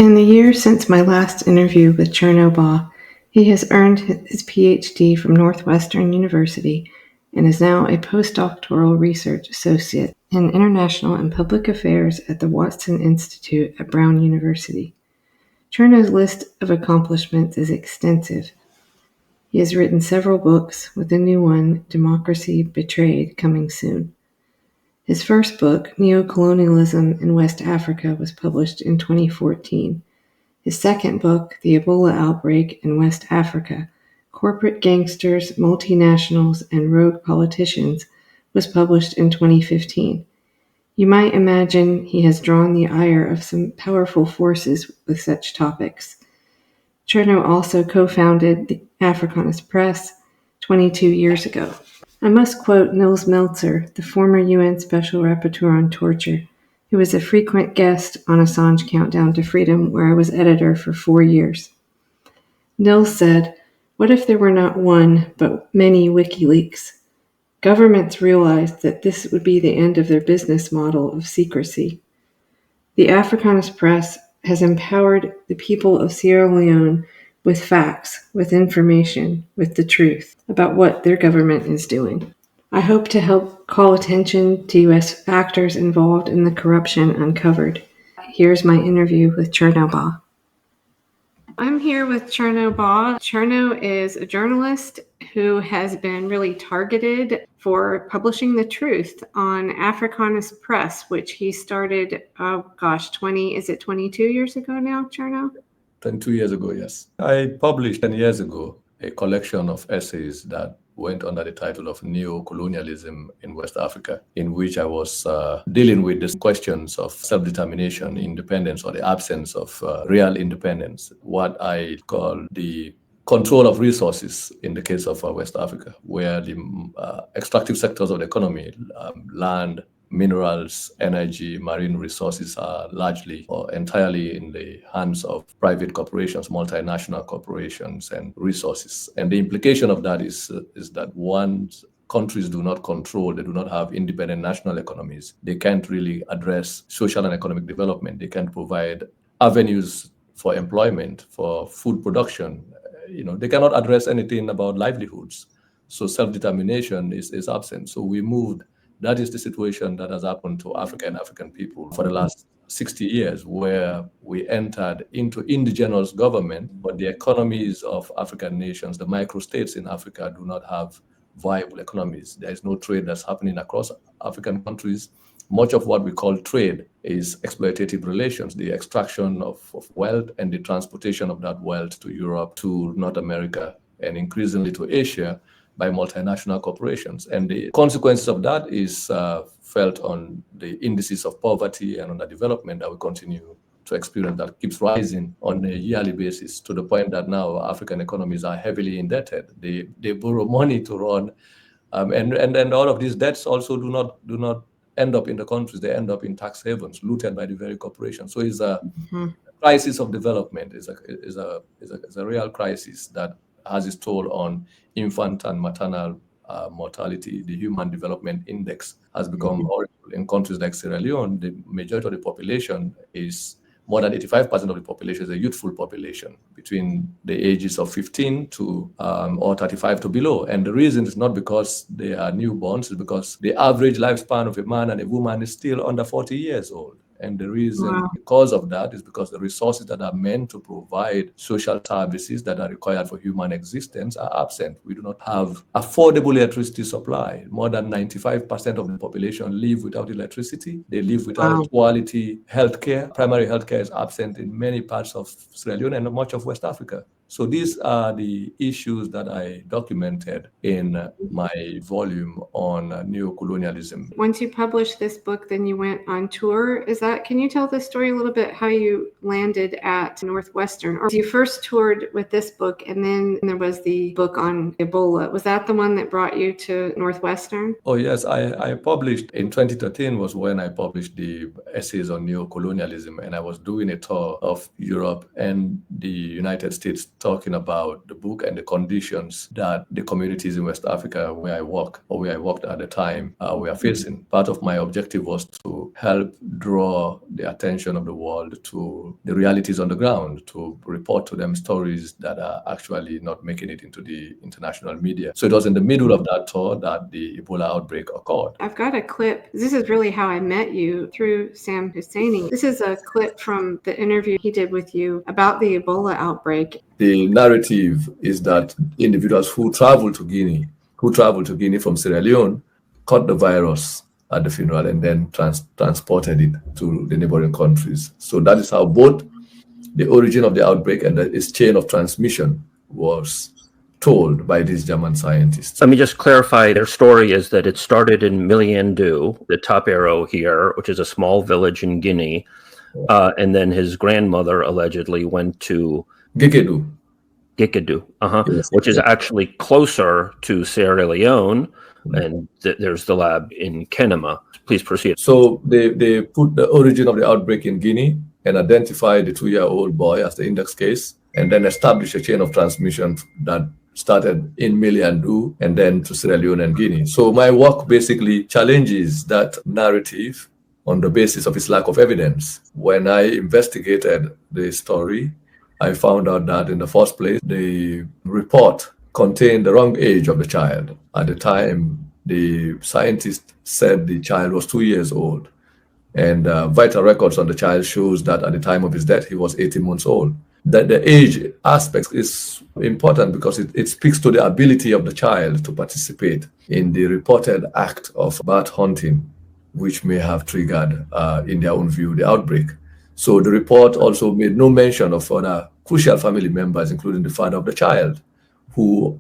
In the years since my last interview with Chernoh Bah, he has earned his PhD from Northwestern University and is now a Postdoctoral Research Associate in International and Public Affairs at the Watson Institute at Brown University. Chernoh's list of accomplishments is extensive. He has written several books, with a new one, Democracy Betrayed, coming soon. His first book, Neocolonialism in West Africa, was published in 2014. His second book, The Ebola Outbreak in West Africa, Corporate Gangsters, Multinationals, and Rogue Politicians, was published in 2015. You might imagine he has drawn the ire of some powerful forces with such topics. Chernoh also co-founded the Africanist Press 22 years ago. I must quote Nils Meltzer, the former UN Special Rapporteur on Torture, who was a frequent guest on Assange Countdown to Freedom, where I was editor for 4 years. Nils said, "What if there were not one, but many Wikileaks? Governments realized that this would be the end of their business model of secrecy. The Africanist Press has empowered the people of Sierra Leone with facts, with information, with the truth about what their government is doing. I hope to help call attention to U.S. actors involved in the corruption uncovered." Here's my interview with Chernoh Bah. I'm here with Chernoh Bah. Chernoh is a journalist who has been really targeted for publishing the truth on Africanist Press, which he started, 22 years ago now, Chernoh? 22 years ago, yes. I published 10 years ago a collection of essays that went under the title of Neocolonialism in West Africa, in which I was dealing with the questions of self-determination, independence, or the absence of real independence, what I call the control of resources in the case of West Africa, where the extractive sectors of the economy, land, minerals, energy, marine resources are largely or entirely in the hands of private corporations, multinational corporations, and resources. And the implication of that is that once countries do not control, they do not have independent national economies, they can't really address social and economic development. They can't provide avenues for employment, for food production. They cannot address anything about livelihoods. So self-determination is absent. So we moved. That is the situation that has happened to Africa and African people for the last 60 years, where we entered into indigenous government, but the economies of African nations, the microstates in Africa, do not have viable economies. There is no trade that's happening across African countries. Much of what we call trade is exploitative relations, the extraction of wealth and the transportation of that wealth to Europe, to North America, and increasingly to Asia, by multinational corporations. And the consequences of that is felt on the indices of poverty and underdevelopment that we continue to experience, that keeps rising on a yearly basis, to the point that now African economies are heavily indebted. They borrow money to run, and all of these debts also do not end up in the countries. They end up in tax havens, looted by the very corporations. So it's a crisis of development. Is a real crisis that has its toll on infant and maternal mortality. The Human Development Index has become horrible. In countries like Sierra Leone, the majority of the population is, more than 85% of the population is a youthful population between the ages of 15 to or 35 to below. And the reason is not because they are newborns, it's because the average lifespan of a man and a woman is still under 40 years old. And the reason because of that is because the resources that are meant to provide social services that are required for human existence are absent. We do not have affordable electricity supply. More than 95% of the population live without electricity. They live without quality healthcare. Primary healthcare is absent in many parts of Sierra Leone and much of West Africa. So these are the issues that I documented in my volume on neocolonialism. Once you published this book, then you went on tour. Can you tell the story a little bit, how you landed at Northwestern? Or you first toured with this book, and then there was the book on Ebola. Was that the one that brought you to Northwestern? Oh, yes. I published in 2013 was when I published the essays on neocolonialism, and I was doing a tour of Europe and the United States talking about the book and the conditions that the communities in West Africa where I work or where I worked at the time were facing. Part of my objective was to help draw the attention of the world to the realities on the ground, to report to them stories that are actually not making it into the international media. So it was in the middle of that tour that the Ebola outbreak occurred. I've got a clip. This is really how I met you, through Sam Husseini. This is a clip from the interview he did with you about the Ebola outbreak. The narrative is that individuals who traveled to Guinea from Sierra Leone, caught the virus at the funeral and then transported it to the neighboring countries. So that is how both the origin of the outbreak and its chain of transmission was told by these German scientists. Let me just clarify. Their story is that it started in Miliandu, the top arrow here, which is a small village in Guinea. And then his grandmother allegedly went to Gekedu, yes, which is actually closer to Sierra Leone. And there's the lab in Kenema. Please proceed. So they put the origin of the outbreak in Guinea and identified the 2-year-old boy as the index case, and then established a chain of transmission that started in Miliandu and then to Sierra Leone and Guinea. So my work basically challenges that narrative on the basis of its lack of evidence. When I investigated the story, I found out that in the first place, the report contained the wrong age of the child. At the time, the scientist said the child was 2 years old. And vital records on the child shows that at the time of his death, he was 18 months old. That the age aspect is important because it speaks to the ability of the child to participate in the reported act of bat hunting, which may have triggered, in their own view, the outbreak. So the report also made no mention of other crucial family members, including the father of the child, who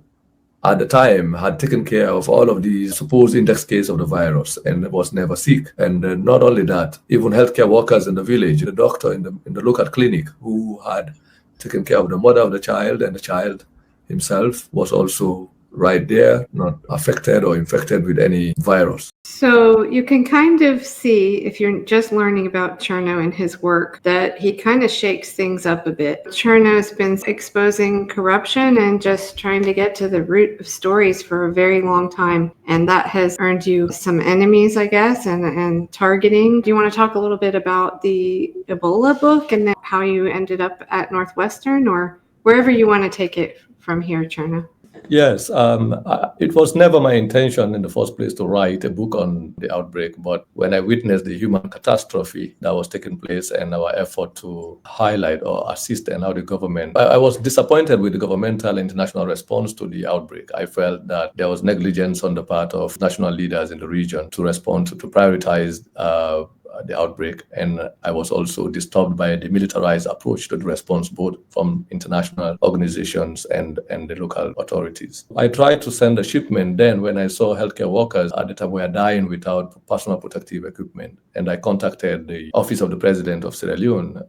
at the time had taken care of all of these supposed index case of the virus and was never sick. And not only that, even healthcare workers in the village, the doctor in the local clinic who had taken care of the mother of the child, and the child himself was also right there, not affected or infected with any virus. So you can kind of see, if you're just learning about Chernoh and his work, that he kind of shakes things up a bit. Chernoh's been exposing corruption and just trying to get to the root of stories for a very long time. And that has earned you some enemies, I guess, and targeting. Do you want to talk a little bit about the Ebola book and then how you ended up at Northwestern, or wherever you want to take it from here, Chernoh? Yes, it was never my intention in the first place to write a book on the outbreak, but when I witnessed the human catastrophe that was taking place and our effort to highlight or assist and how the government, I was disappointed with the governmental international response to the outbreak. I felt that there was negligence on the part of national leaders in the region to respond to prioritize the outbreak, and I was also disturbed by the militarized approach to the response, both from international organizations and the local authorities. I tried to send a shipment then when I saw healthcare workers at the time were dying without personal protective equipment, and I contacted the office of the president of Sierra Leone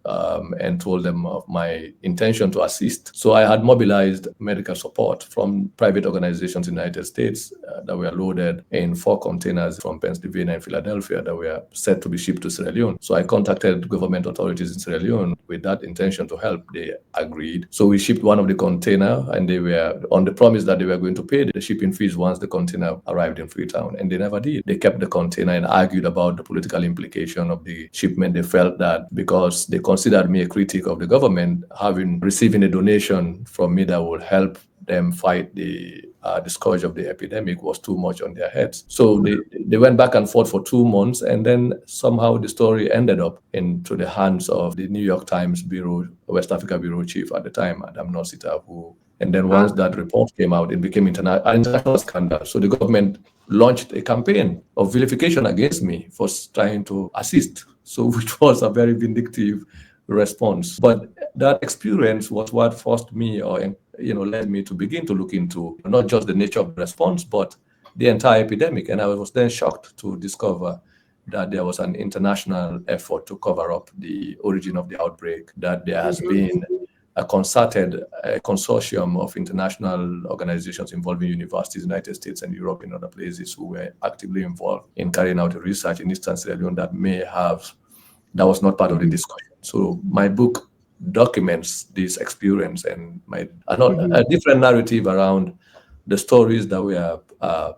and told them of my intention to assist. So I had mobilized medical support from private organizations in the United States that were loaded in 4 containers from Pennsylvania and Philadelphia that were set to be shipped to Sierra Leone. So I contacted government authorities in Sierra Leone with that intention to help. They agreed. So we shipped one of the container, and they were on the promise that they were going to pay the shipping fees once the container arrived in Freetown, and they never did. They kept the container and argued about the political implication of the shipment. They felt that because they considered me a critic of the government, receiving a donation from me that would help them fight the scourge of the epidemic was too much on their heads. So they went back and forth for 2 months, and then somehow the story ended up into the hands of the New York Times bureau, West Africa bureau chief at the time, Adam Nosita, and then once that report came out, it became an international scandal. So the government launched a campaign of vilification against me for trying to assist, so which was a very vindictive response. But that experience was what forced me led me to begin to look into not just the nature of the response, but the entire epidemic. And I was then shocked to discover that there was an international effort to cover up the origin of the outbreak, that there has been a concerted consortium of international organizations involving universities in the United States and Europe and other places who were actively involved in carrying out research in Eastern Sierra Leone that was not part of the discussion. So my book documents this experience and a different narrative around the stories that were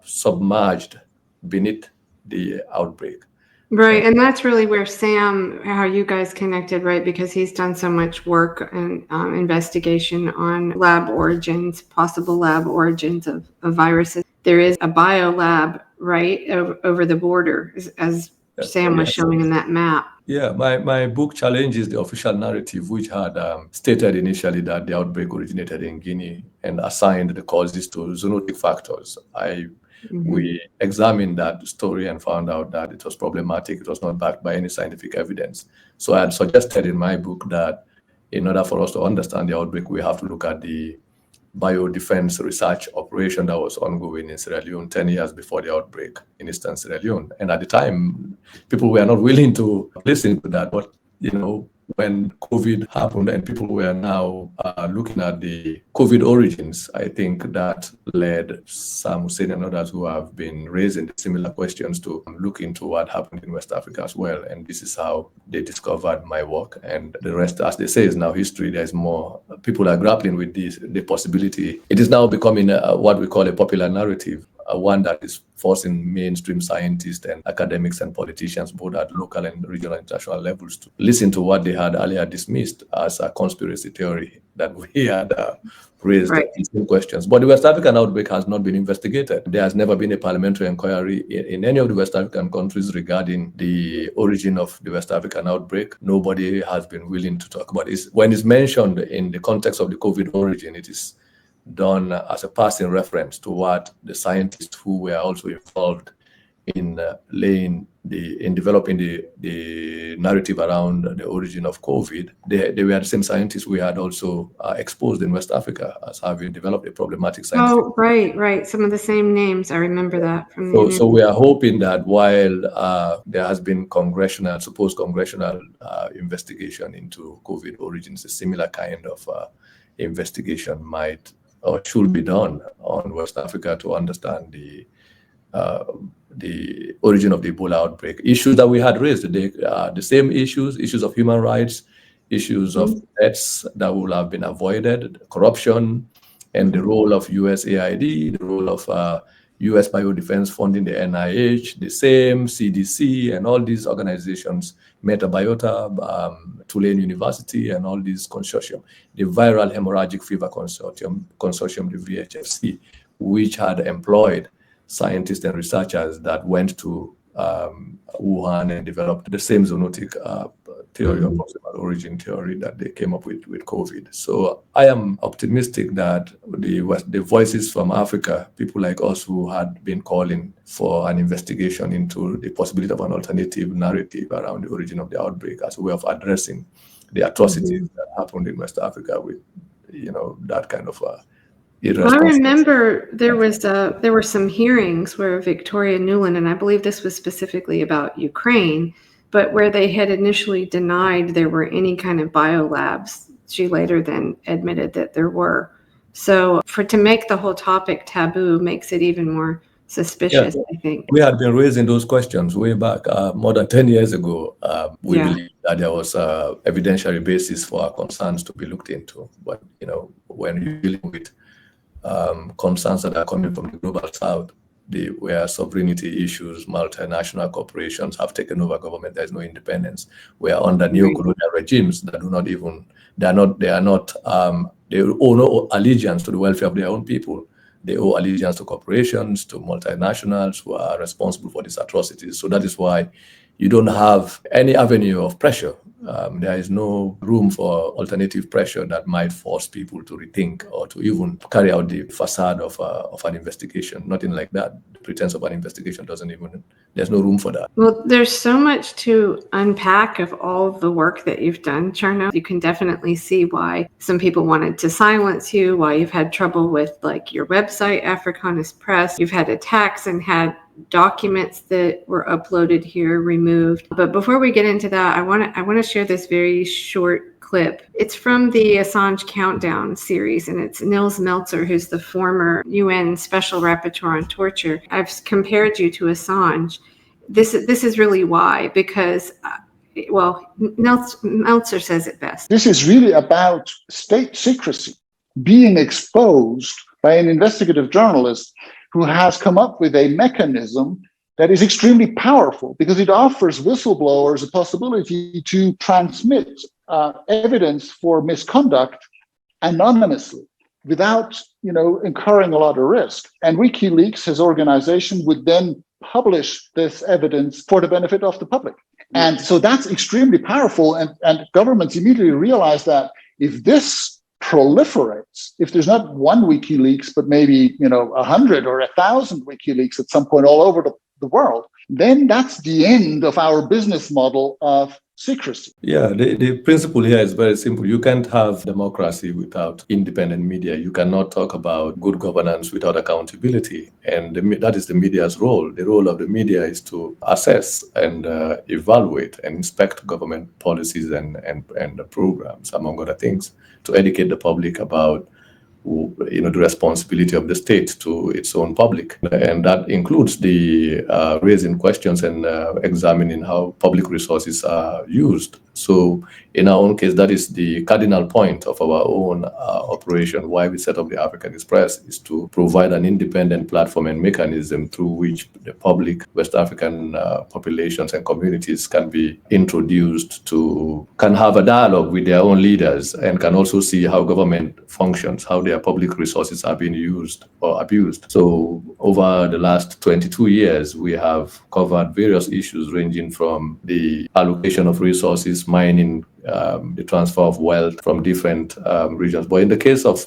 submerged beneath the outbreak. Right. And that's really where Sam, how you guys connected, right? Because he's done so much work and investigation on lab origins, possible lab origins of viruses. There is a biolab, right, over the border, as Sam was showing in that map. Yeah, my book challenges the official narrative, which had stated initially that the outbreak originated in Guinea and assigned the causes to zoonotic factors. We examined that story and found out that it was problematic. It was not backed by any scientific evidence. So I had suggested in my book that in order for us to understand the outbreak, we have to look at the biodefense research operation that was ongoing in Sierra Leone 10 years before the outbreak in Eastern Sierra Leone. And at the time, people were not willing to listen to that. But, when COVID happened and people were now looking at the COVID origins, I think that led Sam Hussein and others who have been raising similar questions to look into what happened in West Africa as well. And this is how they discovered my work. And the rest, as they say, is now history. There's more. People are grappling with the possibility. It is now becoming what we call a popular narrative. One that is forcing mainstream scientists and academics and politicians, both at local and regional and international levels, to listen to what they had earlier dismissed as a conspiracy theory that we had raised these questions. But the West African outbreak has not been investigated. There has never been a parliamentary inquiry in any of the West African countries regarding the origin of the West African outbreak. Nobody has been willing to talk about it. When it's mentioned in the context of the COVID origin, it is done as a passing reference to what the scientists who were also involved in developing the narrative around the origin of COVID. They were the same scientists we had also exposed in West Africa as having developed a problematic scientific. Oh, right. Some of the same names. I remember that from the So we are hoping that while there has been supposed congressional investigation into COVID origins, a similar kind of investigation might or should be done on West Africa to understand the origin of the Ebola outbreak. Issues that we had raised, the same issues of human rights, issues of deaths that would have been avoided, corruption, and the role of USAID, the role of US biodefense funding, the NIH, the same CDC, and all these organizations, Metabiota, Tulane University, and all these consortium, the Viral Hemorrhagic Fever Consortium, the VHFC, which had employed scientists and researchers that went to Wuhan and developed the same zoonotic theory of possible origin theory that they came up with COVID. So I am optimistic that the voices from Africa, people like us who had been calling for an investigation into the possibility of an alternative narrative around the origin of the outbreak as a way of addressing the atrocities that happened in West Africa with, that kind of I remember there were some hearings where Victoria Nuland, and I believe this was specifically about Ukraine, but where they had initially denied there were any kind of biolabs. She later then admitted that there were. So to make the whole topic taboo makes it even more suspicious, I think. We had been raising those questions way back, more than 10 years ago. We believe that there was a evidentiary basis for our concerns to be looked into. But, when you're dealing with concerns that are coming from the global south, where sovereignty issues, multinational corporations have taken over government, there's no independence. We are under neocolonial regimes that they owe no allegiance to the welfare of their own people. They owe allegiance to corporations, to multinationals who are responsible for these atrocities. So that is why you don't have any avenue of pressure. There is no room for alternative pressure that might force people to rethink or to even carry out the facade of an investigation. Nothing like that. The pretense of an investigation there's no room for that. Well, there's so much to unpack of all of the work that you've done, Chernoh. You can definitely see why some people wanted to silence you, why you've had trouble with your website, Africanist Press. You've had attacks and had documents that were uploaded here removed. But before we get into that, I want to share this very short clip. It's from the Assange Countdown series, and it's Nils Melzer, who's the former UN Special Rapporteur on Torture. I've compared you to Assange. This is really why, because well, Meltzer says it best. This is really about state secrecy being exposed by an investigative journalist who has come up with a mechanism that is extremely powerful because it offers whistleblowers a possibility to transmit evidence for misconduct anonymously without, incurring a lot of risk. And WikiLeaks, his organization, would then publish this evidence for the benefit of the public. And so that's extremely powerful. And governments immediately realize that if this proliferates, if there's not one WikiLeaks, but maybe 100 or 1,000 WikiLeaks at some point all over the world, then that's the end of our business model of secrecy. Yeah, the principle here is very simple. You can't have democracy without independent media. You cannot talk about good governance without accountability. And that is the media's role. The role of the media is to assess and evaluate and inspect government policies and programs, among other things, to educate the public about the responsibility of the state to its own public. And that includes the raising questions and examining how public resources are used. So in our own case, that is the cardinal point of our own operation. Why we set up the Africanist Press is to provide an independent platform and mechanism through which the public West African populations and communities can be introduced to, can have a dialogue with their own leaders and can also see how government functions, how their public resources are being used or abused. So over the last 22 years, we have covered various issues ranging from the allocation of resources, mining, the transfer of wealth from different regions. But in the case of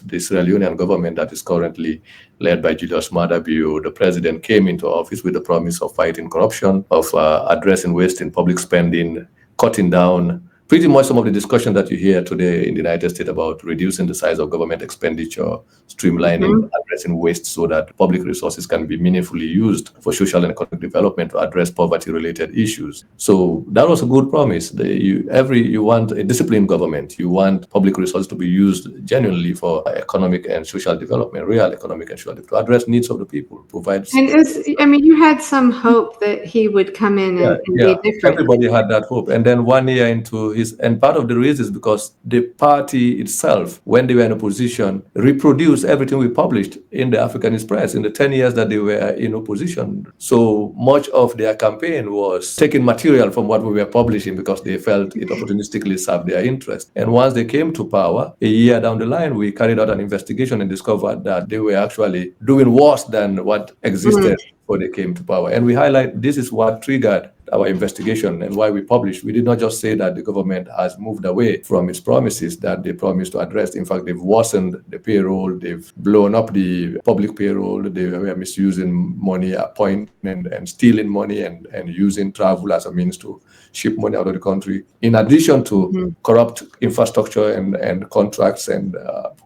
the Sierra Leonean government that is currently led by Julius Maada Bio, the president came into office with the promise of fighting corruption, of addressing waste in public spending, cutting down pretty much some of the discussion that you hear today in the United States about reducing the size of government expenditure, streamlining, addressing waste so that public resources can be meaningfully used for social and economic development to address poverty-related issues. So that was a good promise. You want a disciplined government. You want public resources to be used genuinely for economic and social development, real economic and social development, to address needs of the people, provide. And you had some hope that he would come in and be different. Everybody had that hope. And then 1 year into and part of the reason is because the party itself, when they were in opposition, reproduced everything we published in the Africanist Press in the 10 years that they were in opposition. So much of their campaign was taking material from what we were publishing because they felt it opportunistically served their interest. And once they came to power, a year down the line, we carried out an investigation and discovered that they were actually doing worse than what existed before they came to power. And we highlight this is what triggered our investigation and why we published. We did not just say that the government has moved away from its promises that they promised to address. In fact, they've worsened the payroll, they've blown up the public payroll, they were misusing money, appointment and stealing money and using travel as a means to ship money out of the country, in addition to corrupt infrastructure and contracts and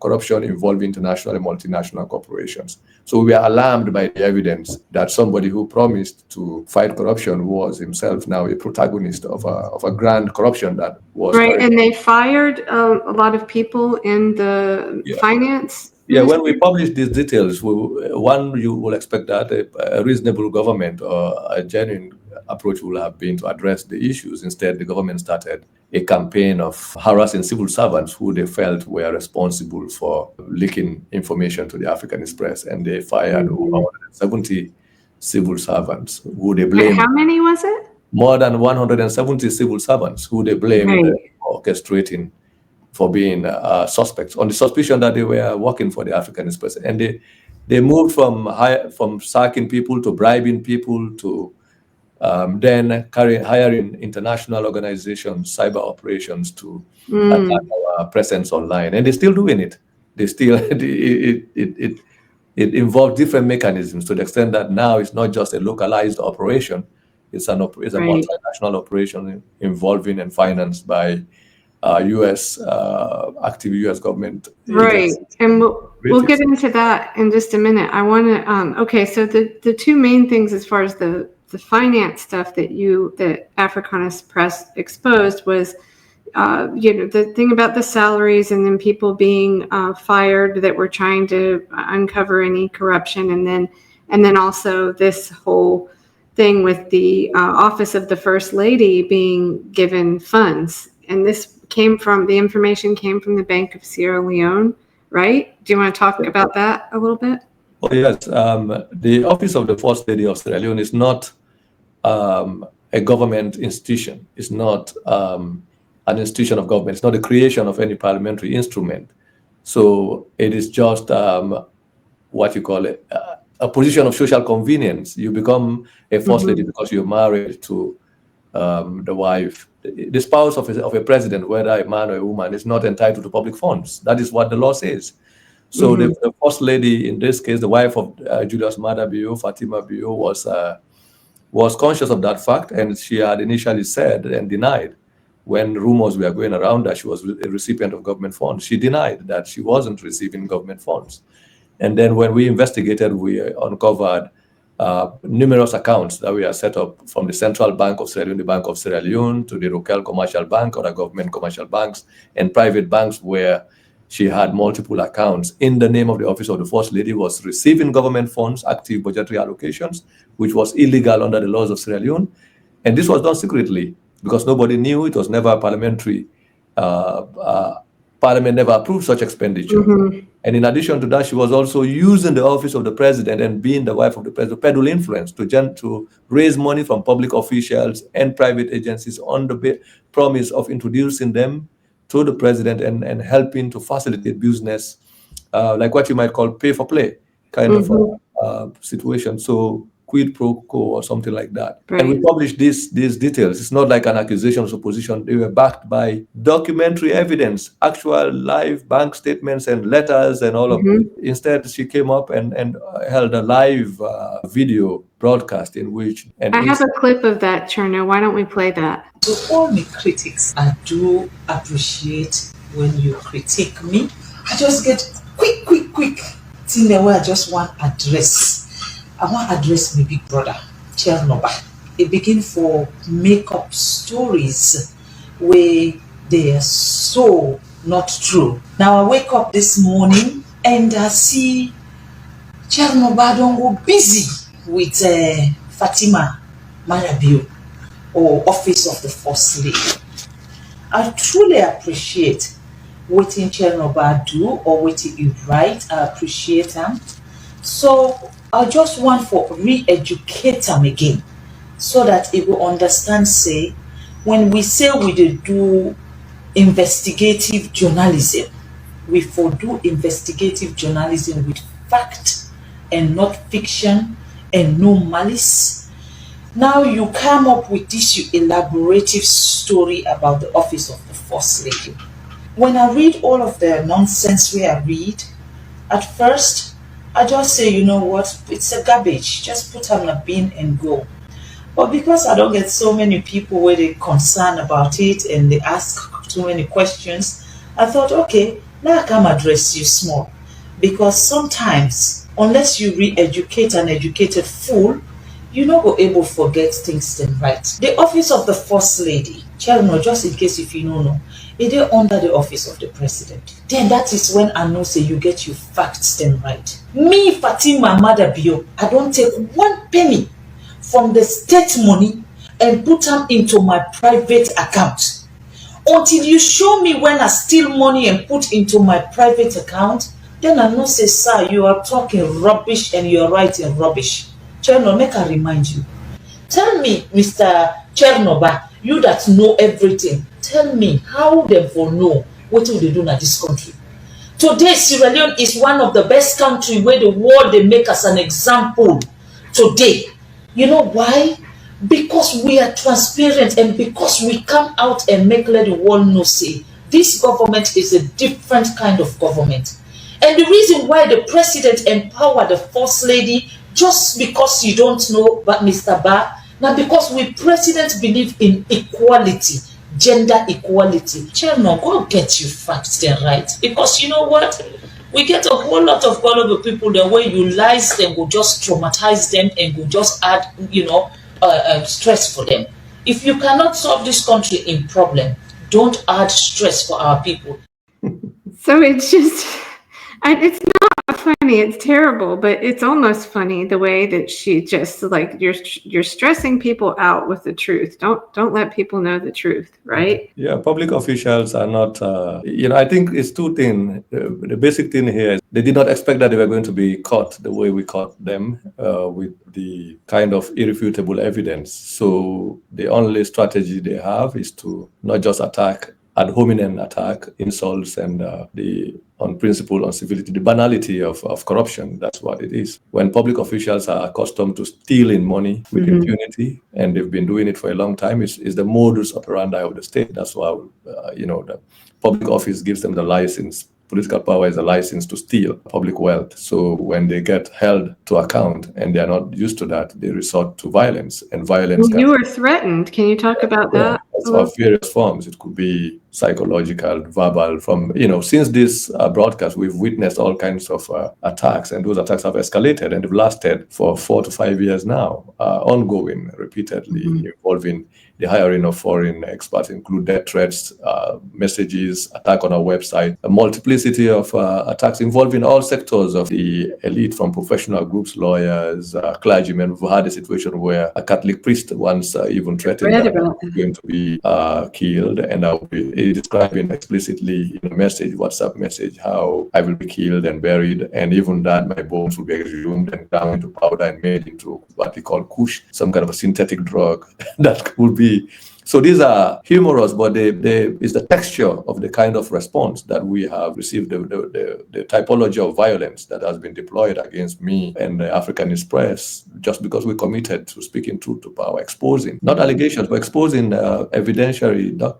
corruption involving international and multinational corporations. So we are alarmed by the evidence that somebody who promised to fight corruption was himself now a protagonist of a grand corruption that was right. And they fired a lot of people in the finance. Yeah, when we publish these details, you will expect that a reasonable government or a genuine approach will have been to address the issues. Instead, the government started a campaign of harassing civil servants who they felt were responsible for leaking information to the Africanist Press, and they fired over 170 civil servants who they blamed. How many was it? More than 170 civil servants who they blamed for orchestrating, for being suspects on the suspicion that they were working for the Africanist Press. And they moved from sacking people to bribing people to then hiring international organizations, cyber operations to attack our presence online. And they're still doing it. They still, it involves different mechanisms to the extent that now it's not just a localized operation. It's a multinational operation involving and financed by active U.S. government. Right, and we'll get into that in just a minute. I want to, so the two main things as far as the finance stuff that Africanist Press exposed was, the thing about the salaries and then people being fired that were trying to uncover any corruption, and then also this whole thing with the Office of the First Lady being given funds. And the information came from the Bank of Sierra Leone, right? Do you want to talk about that a little bit? Oh, yes. The Office of the First Lady of Sierra Leone is not a government institution. It's not an institution of government. It's not the creation of any parliamentary instrument. So it is just what you call it, a position of social convenience. You become a first lady because you're married to the wife. The spouse of a president, whether a man or a woman, is not entitled to public funds. That is what the law says. So the first lady, in this case, the wife of Julius Maada Bio, Fatima Bio, was conscious of that fact, and she had initially said and denied, when rumors were going around that she was a recipient of government funds, she denied that she wasn't receiving government funds. And then when we investigated, we uncovered numerous accounts that were set up from the Central Bank of Sierra Leone, the Bank of Sierra Leone, to the Rokel Commercial Bank, other government commercial banks, and private banks where she had multiple accounts in the name of the Office of the First Lady, was receiving government funds, active budgetary allocations, which was illegal under the laws of Sierra Leone. And this was done secretly because nobody knew. It was never a parliamentary, Parliament never approved such expenditure. And in addition to that, she was also using the office of the president and being the wife of the president, peddle influence to raise money from public officials and private agencies on the promise of introducing them to the president and helping to facilitate business, like what you might call pay for play kind of situation. So quid pro quo or something like that. Right. And we published these details. It's not like an accusation or supposition. They were backed by documentary evidence, actual live bank statements and letters and all of it. Instead, she came up and held a live video broadcast in which... I have a clip of that, Chernoh. Why don't we play that? To all my critics, I do appreciate when you critique me. I just get quick thing the way I just want address. I want to address my big brother, Chernoh Bah. It begin for make-up stories where they are so not true. Now I wake up this morning and I see Chernoh Bah don't go busy with Fatima Maada Bio or Office of the First Lady. I truly appreciate what Chernoh Bah do or what he write. I appreciate them. So I just want for re-educate them again so that it will understand, say, when we say we do investigative journalism, we for do investigative journalism with fact and not fiction and no malice. Now you come up with this elaborative story about the Office of the First Lady. When I read all of the nonsense where I read, at first, I just say, you know what, it's a garbage. Just put on a bin and go. But because I don't get so many people where they're concerned about it and they ask too many questions, I thought, okay, now I can address you small. Because sometimes, unless you re-educate an educated fool, you're not going to able to forget things then right. The Office of the First Lady, Chernoh, just in case if you don't know, it is under the Office of the President. Then that is when I know say you get your facts then right. Me, Fatima Maada Bio, I don't take 1 penny from the state money and put them into my private account. Until you show me when I steal money and put into my private account, then I know say, sir, you are talking rubbish and you are writing rubbish. Chernoh, make I remind you. Tell me, Mr. Chernoh Bah, you that know everything, tell me how they will know what will they do in this country. Today, Sierra Leone is one of the best countries where the world they make us an example today. You know why? Because we are transparent and because we come out and let the world know, say, this government is a different kind of government. And the reason why the president empowered the First Lady, just because you don't know, but Mr. Bah, now because we president believe in equality, gender equality. Chernoh, go get your facts there right. Because you know what? We get a whole lot of gullible people the way you lies them, will just traumatize them and will just add, stress for them. If you cannot solve this country in problem, don't add stress for our people. So it's just, it's not a funny. It's terrible, but it's almost funny the way that she just like you're stressing people out with the truth. Don't let people know the truth, right? Yeah, public officials are not. I think it's two things. The basic thing here is they did not expect that they were going to be caught the way we caught them with the kind of irrefutable evidence. So the only strategy they have is to not just attack ad hominem attack, insults, and the unprincipled uncivility, the banality of corruption. That's what it is. When public officials are accustomed to stealing money with impunity, and they've been doing it for a long time, is the modus operandi of the state. That's why, the public office gives them the license. Political power is a license to steal public wealth. So when they get held to account and they are not used to that, they resort to violence. And violence you were threatened. Can you talk about that? Of various forms. It could be psychological, verbal. Since this broadcast, we've witnessed all kinds of attacks, and those attacks have escalated and have lasted for 4 to 5 years now, ongoing, repeatedly, involving the hiring of foreign experts, include death threats, messages, attack on our website, a multiplicity of attacks involving all sectors of the elite, from professional groups, lawyers, clergymen. We've had a situation where a Catholic priest once even threatened that he was going to be killed, and I will be describing explicitly in a message, WhatsApp message, how I will be killed and buried, and even that my bones will be exhumed and ground into powder and made into what we call kush, some kind of a synthetic drug that would be. So these are humorous, but it's the texture of the kind of response that we have received, the typology of violence that has been deployed against me and the Africanist Press, just because we committed to speaking truth to power, exposing, not allegations, but exposing evidentiary, the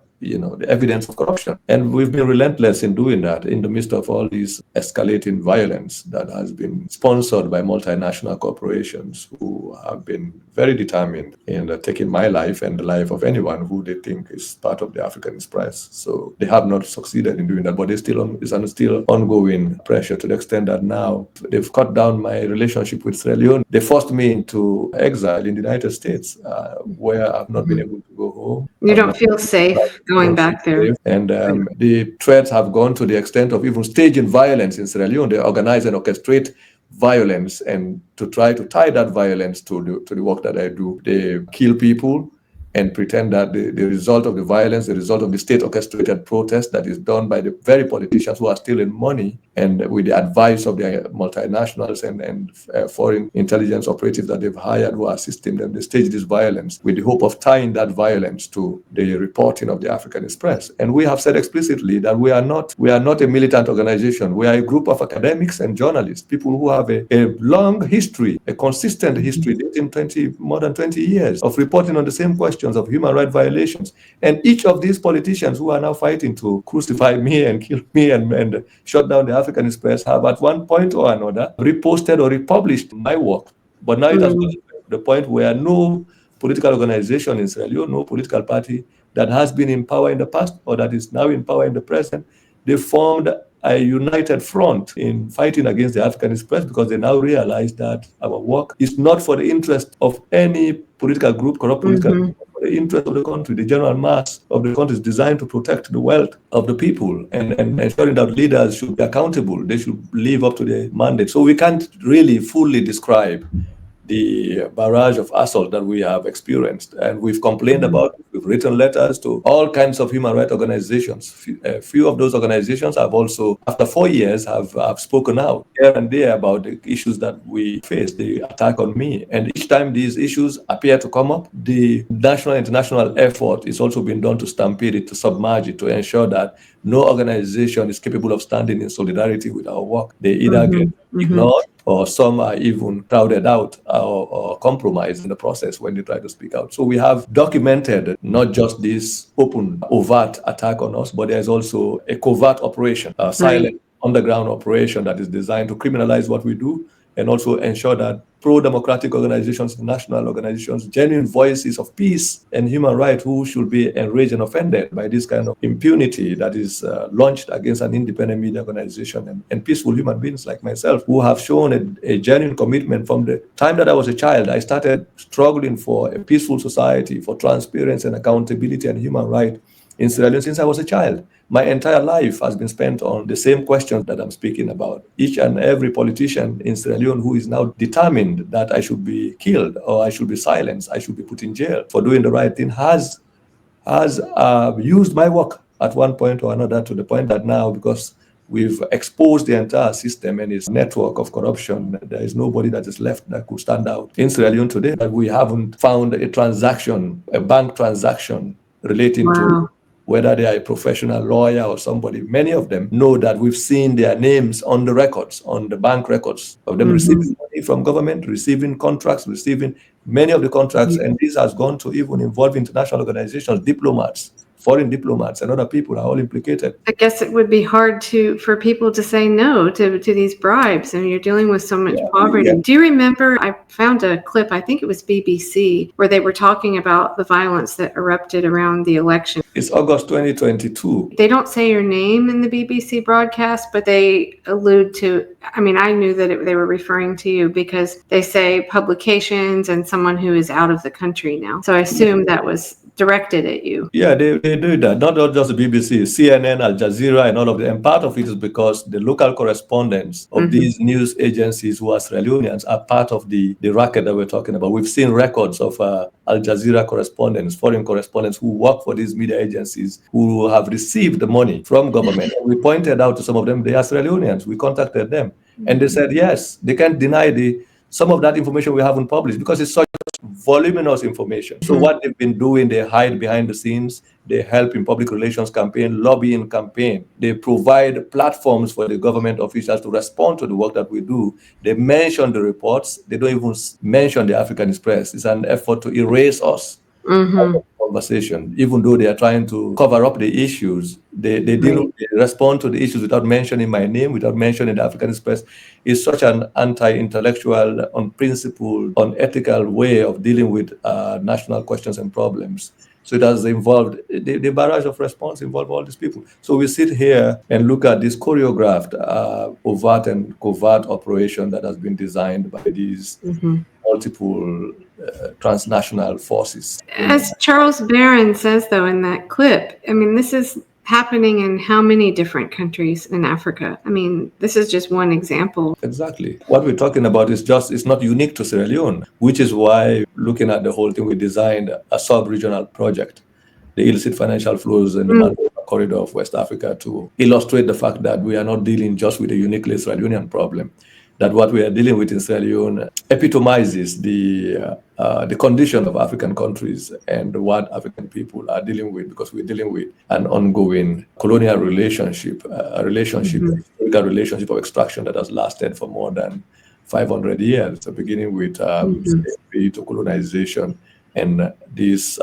evidence of corruption. And we've been relentless in doing that in the midst of all these escalating violence that has been sponsored by multinational corporations who have been very determined in taking my life and the life of anyone who they think is part of the Africanist Press. So they have not succeeded in doing that, but it's still ongoing pressure, to the extent that now they've cut down my relationship with Sierra Leone. They forced me into exile in the United States, where I've not been able to go home. You don't feel safe going back there. And the threats have gone to the extent of even staging violence in Sierra Leone. They organize and orchestrate violence, and to try to tie that violence to the work that I do. They kill people and pretend that the result of the violence, the result of the state-orchestrated protest that is done by the very politicians who are stealing money, and with the advice of the multinationals and foreign intelligence operatives that they've hired who are assisting them, they stage this violence with the hope of tying that violence to the reporting of the Africanist Press. And we have said explicitly that we are not a militant organization. We are a group of academics and journalists, people who have a long history, a consistent history, dating more than 20 years of reporting on the same questions of human rights violations. And each of these politicians who are now fighting to crucify me and kill me and shut down the Africanist Press have at one point or another reposted or republished my work. But now it has got to the point where no political organization in Sierra Leone, no political party that has been in power in the past or that is now in power in the present, they formed a united front in fighting against the Africanist Press, because they now realize that our work is not for the interest of any political group, corrupt political group, for the interest of the country. The general mass of the country is designed to protect the wealth of the people and ensuring that leaders should be accountable. They should live up to their mandate. So we can't really fully describe the barrage of assault that we have experienced, and we've complained about it. We've written letters to all kinds of human rights organizations. A few of those organizations have also, after 4 years, have spoken out here and there about the issues that we face, the attack on me. And each time these issues appear to come up, the national and international effort is also being done to stampede it, to submerge it, to ensure that no organization is capable of standing in solidarity with our work. They either get ignored, or some are even crowded out or compromised in the process when they try to speak out. So we have documented not just this open, overt attack on us, but there's also a covert operation, a silent underground operation that is designed to criminalize what we do, and also ensure that pro-democratic organizations, national organizations, genuine voices of peace and human rights, who should be enraged and offended by this kind of impunity that is launched against an independent media organization and peaceful human beings like myself, who have shown a genuine commitment. From the time that I was a child, I started struggling for a peaceful society, for transparency and accountability and human rights. in Sierra Leone since I was a child. My entire life has been spent on the same questions that I'm speaking about. Each and every politician in Sierra Leone who is now determined that I should be killed or I should be silenced, I should be put in jail for doing the right thing has used my work at one point or another, to the point that now, because we've exposed the entire system and its network of corruption, there is nobody that is left that could stand out in Sierra Leone today. That we haven't found a transaction, a bank transaction relating to whether they are a professional lawyer or somebody. Many of them know that we've seen their names on the records, on the bank records of them receiving money from government, receiving contracts, receiving many of the contracts. And this has gone to even involve international organizations, diplomats, foreign diplomats, and other people are all implicated. I guess it would be hard for people to say no to these bribes. I mean, you're dealing with so much poverty. Yeah. Do you remember, I found a clip, I think it was BBC, where they were talking about the violence that erupted around the election. It's August 2022. They don't say your name in the BBC broadcast, but they allude to, I mean, I knew that they were referring to you because they say publications and someone who is out of the country now. So I assume that was directed at you. Yeah, they do that. Not just the BBC, CNN, Al Jazeera, and all of them. And part of it is because the local correspondents of these news agencies who are Sierra Leoneans are part of the racket that we're talking about. We've seen records of Al Jazeera correspondents, foreign correspondents who work for these media agencies who have received the money from government. And we pointed out to some of them, they are Sierra Leoneans. We contacted them. And they said, yes, they can't deny some of that information we haven't published because it's such voluminous information. So what they've been doing, they hide behind the scenes, they help in public relations campaign, lobbying campaign. They provide platforms for the government officials to respond to the work that we do. They mention the reports. They don't even mention the Africanist Press. It's an effort to erase us. Conversation, even though they are trying to cover up the issues, they respond to the issues without mentioning my name, without mentioning the Africanist Press. Is such an anti-intellectual, unprincipled, unethical way of dealing with national questions and problems. So it has involved, the barrage of response involved all these people. So we sit here and look at this choreographed overt and covert operation that has been designed by these multiple transnational forces. As Charles Barron says, though, in that clip, I mean, this is happening in how many different countries in Africa? I mean, this is just one example. Exactly. What we're talking about is it's not unique to Sierra Leone, which is why, looking at the whole thing, we designed a sub-regional project, the illicit financial flows in the Mandela corridor of West Africa, to illustrate the fact that we are not dealing just with a uniquely Sierra Leonean problem, that what we are dealing with in Sierra Leone epitomizes the condition of African countries and what African people are dealing with, because we're dealing with an ongoing colonial relationship, a historical relationship of extraction that has lasted for more than 500 years, so beginning with slavery to colonization and these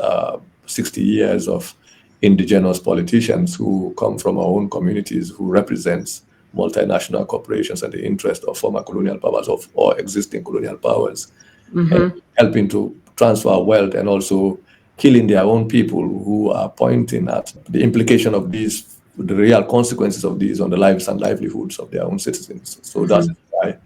60 years of indigenous politicians who come from our own communities, who represents multinational corporations and the interest of former colonial powers or existing colonial powers, and helping to transfer wealth and also killing their own people, who are pointing at the implication of these, the real consequences of these on the lives and livelihoods of their own citizens. So that's why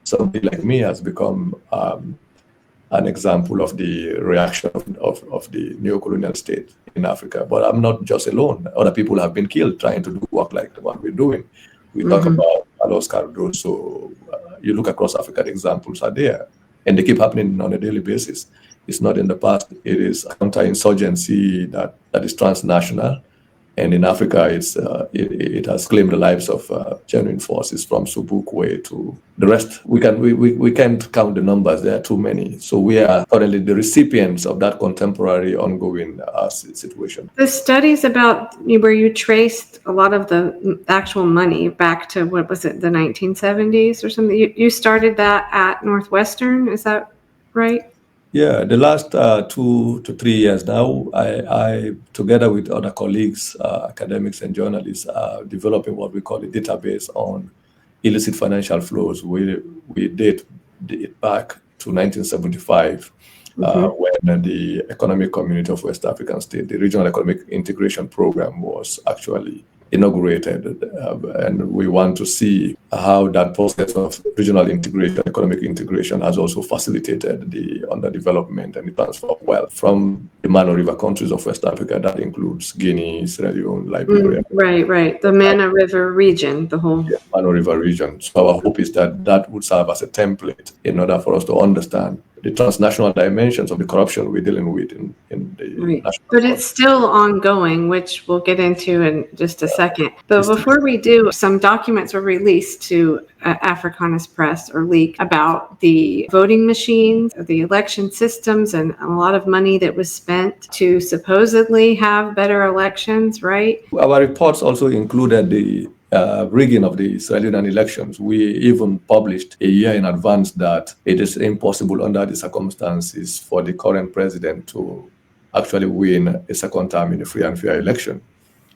somebody like me has become an example of the reaction of the neo-colonial state in Africa. But I'm not just alone. Other people have been killed trying to do work like the one we're doing. We talk about Carlos Cardoso. You look across Africa, the examples are there, and they keep happening on a daily basis. It's not in the past. It is counter-insurgency that is transnational, and in Africa, it has claimed the lives of genuine forces from Sobukwe to the rest. We can't count the numbers. There are too many. So we are currently the recipients of that contemporary ongoing situation. The studies about where you traced a lot of the actual money back to, what was it, the 1970s or something? You started that at Northwestern, is that right? Yeah, the last 2 to 3 years now, I together with other colleagues, academics and journalists, are developing what we call a database on illicit financial flows. We date it back to 1975, when the Economic Community of West African States, the Regional Economic Integration Program, was actually inaugurated. And we want to see how that process of regional integration, economic integration, has also facilitated the underdevelopment and the transfer of wealth from the Mano River countries of West Africa. That includes Guinea, Sierra Leone, Liberia. Right. The Mana River region, the whole. Yeah, Mano River region. So our hope is that that would serve as a template in order for us to understand the transnational dimensions of the corruption we're dealing with in the national. But it's still ongoing, which we'll get into in just a second. But before we do, some documents were released to Africanist Press or leaked about the voting machines, the election systems, and a lot of money that was spent to supposedly have better elections, right? Our reports also included the rigging of the Sierra Leone elections. We even published a year in advance that it is impossible under the circumstances for the current president to actually win a second term in a free and fair election,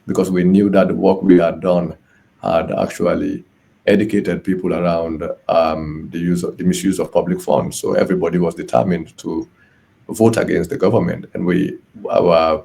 because we knew that the work we had done had actually educated people around the misuse of public funds. So everybody was determined to vote against the government, and our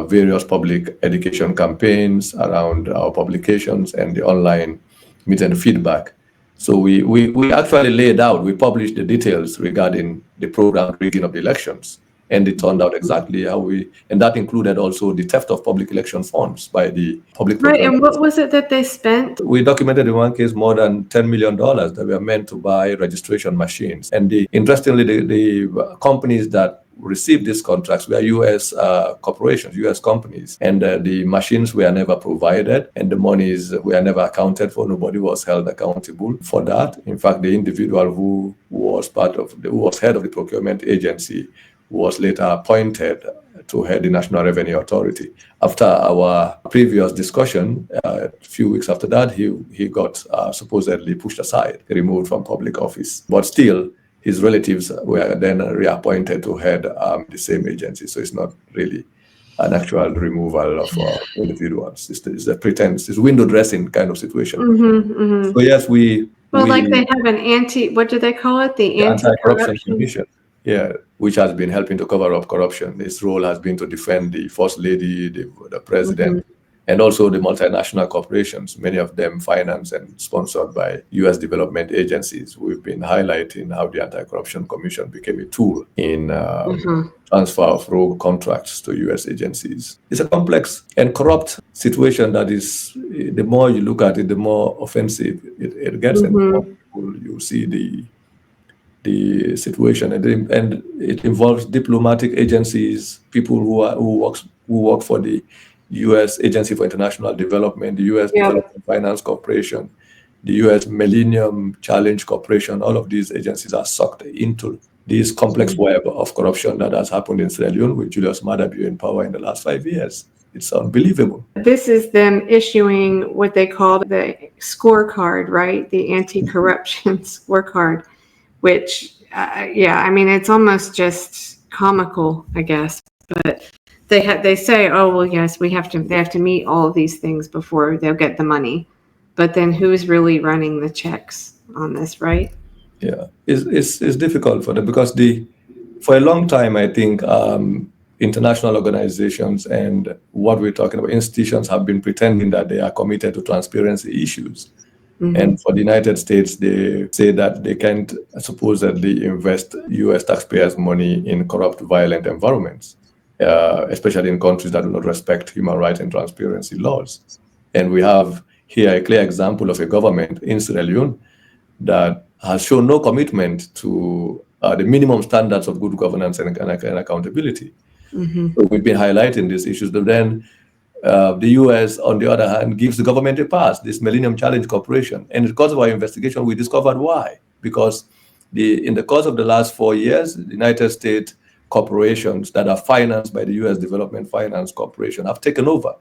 various public education campaigns around our publications and the online meet and feedback. So we actually laid out, we published the details regarding the program rigging of the elections, and it turned out exactly how and that included also the theft of public election funds by the public. Right, and what was it that they spent? We documented in one case more than $10 million that were meant to buy registration machines. And interestingly, the companies that received these contracts were U.S. corporations, U.S. companies, and the machines were never provided, and the monies were never accounted for. Nobody was held accountable for that. In fact, the individual who was head of the procurement agency was later appointed to head the National Revenue Authority. After our previous discussion, a few weeks after that, he got supposedly pushed aside, removed from public office. But still, his relatives were then reappointed to head the same agency. So it's not really an actual removal of individuals. It's a pretense, it's window dressing kind of situation. So yes, like they have an what do they call it? The Anti-Corruption Commission. Yeah, which has been helping to cover up corruption. Its role has been to defend the First Lady, the President, and also the multinational corporations, many of them financed and sponsored by U.S. development agencies. We've been highlighting how the Anti-Corruption Commission became a tool in transfer of rogue contracts to U.S. agencies. It's a complex and corrupt situation that is, the more you look at it, the more offensive it gets, and the more people you see the situation, and it involves diplomatic agencies, people who work for the U.S. Agency for International Development, the U.S. Development Finance Corporation, the U.S. Millennium Challenge Corporation. All of these agencies are sucked into this complex web of corruption that has happened in Sierra Leone with Julius Maada in power in the last 5 years. It's unbelievable. This is them issuing what they call the scorecard, right? The anti-corruption scorecard, which, it's almost just comical, I guess. But they say, oh, well, yes, they have to meet all of these things before they'll get the money. But then who's really running the checks on this, right? Yeah, it's difficult for them because for a long time, I think international organizations and what we're talking about, institutions have been pretending that they are committed to transparency issues. And for the United States, they say that they can't supposedly invest U.S. taxpayers' money in corrupt, violent environments, especially in countries that do not respect human rights and transparency laws. And we have here a clear example of a government in Sierra Leone that has shown no commitment to the minimum standards of good governance and accountability. So we've been highlighting these issues, but then the U.S., on the other hand, gives the government a pass, this Millennium Challenge Corporation. And because of our investigation, we discovered why. Because in the course of the last 4 years, the United States corporations that are financed by the U.S. Development Finance Corporation have taken over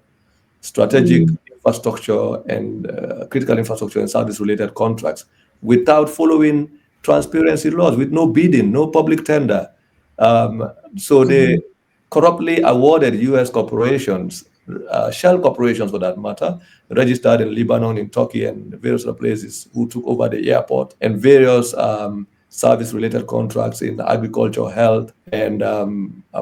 strategic infrastructure and critical infrastructure and service-related contracts without following transparency laws, with no bidding, no public tender. So they corruptly awarded U.S. corporations, shell corporations for that matter, registered in Lebanon, in Turkey, and various other places, who took over the airport, and various service-related contracts in agriculture, health, and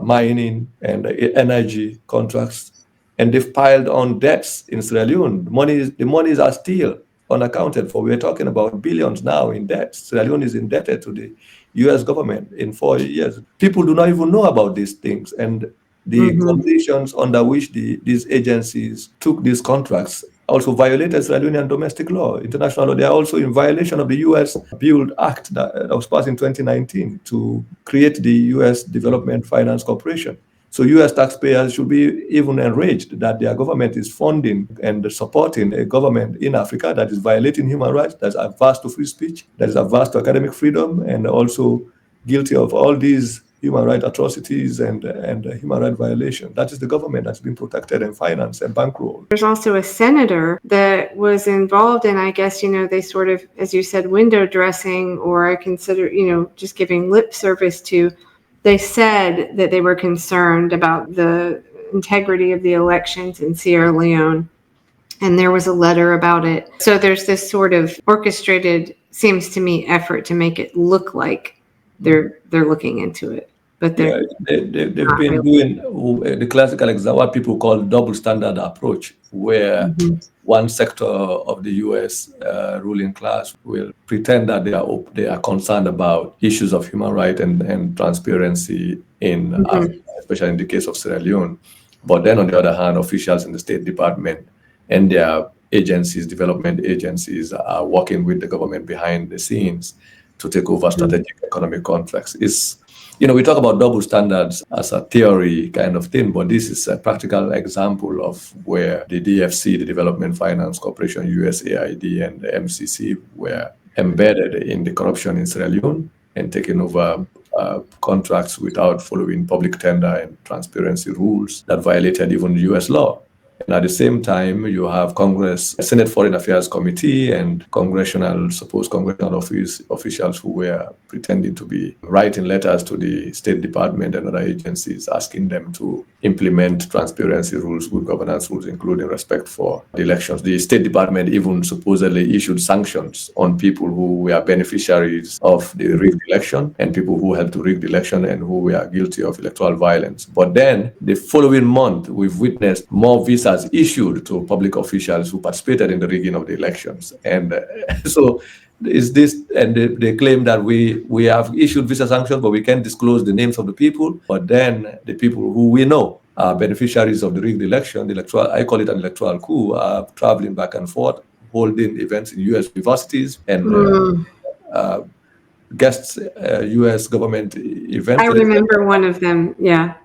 mining, and energy contracts. and they've piled on debts in Sierra Leone. The monies are still unaccounted for. We're talking about billions now in debt. Sierra Leone is indebted to the US government in 4 years. People do not even know about these things. And the conditions under which these agencies took these contracts also violated Sierra Leonean domestic law, international law. They are also in violation of the US Build Act that was passed in 2019 to create the US Development Finance Corporation. So US taxpayers should be even enraged that their government is funding and supporting a government in Africa that is violating human rights, that's adverse to free speech, that is adverse to academic freedom, and also guilty of all these human rights atrocities and human rights violations. That is the government that's been protected and financed and bankrolled. There's also a senator that was involved in, I guess, they sort of, as you said, window dressing, or I consider, just giving lip service to. They said that they were concerned about the integrity of the elections in Sierra Leone, and there was a letter about it. So there's this sort of orchestrated, seems to me, effort to make it look like they're looking into it. But they've been doing the classical example, what people call double standard approach, where one sector of the U.S. Ruling class will pretend that they are concerned about issues of human rights and transparency in Africa, especially in the case of Sierra Leone. But then, on the other hand, officials in the State Department and their agencies, development agencies, are working with the government behind the scenes to take over strategic economic contracts. We talk about double standards as a theory kind of thing, but this is a practical example of where the DFC, the Development Finance Corporation, USAID, and the MCC were embedded in the corruption in Sierra Leone and taking over contracts without following public tender and transparency rules that violated even US law. And at the same time, you have Congress, Senate Foreign Affairs Committee, and supposed congressional officials who were pretending to be writing letters to the State Department and other agencies, asking them to implement transparency rules, good governance rules, including respect for the elections. The State Department even supposedly issued sanctions on people who were beneficiaries of the rigged election and people who helped to rig the election and who were guilty of electoral violence. But then, the following month, we've witnessed more visas issued to public officials who participated in the rigging of the elections. And so is this, and they claim that we have issued visa sanctions, but we can't disclose the names of the people. But then the people who we know are beneficiaries of the rigged election, I call it an electoral coup, are traveling back and forth, holding events in U.S. universities and guests, U.S. government events. I remember one of them,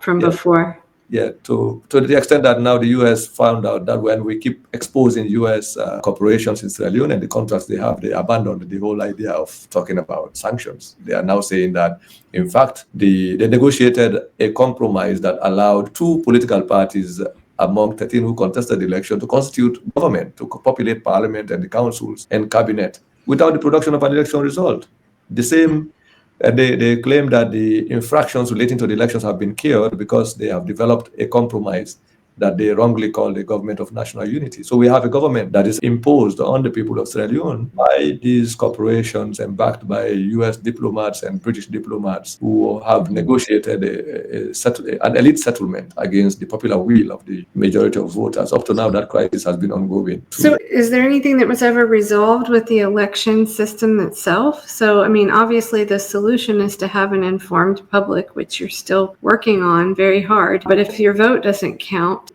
from before. Yeah, to the extent that now the U.S. found out that when we keep exposing U.S. corporations in Sierra Leone and the contracts they have, they abandoned the whole idea of talking about sanctions. They are now saying that, in fact, they negotiated a compromise that allowed 2 political parties among 13 who contested the election to constitute government, to populate parliament and the councils and cabinet without the production of an election result. The same. And they claim that the infractions relating to the elections have been cured because they have developed a compromise that they wrongly call the government of national unity. So we have a government that is imposed on the people of Sierra Leone by these corporations and backed by US diplomats and British diplomats who have negotiated an elite settlement against the popular will of the majority of voters. Up to now, that crisis has been ongoing. So is there anything that was ever resolved with the election system itself? So, obviously the solution is to have an informed public, which you're still working on very hard. But if your vote doesn't count,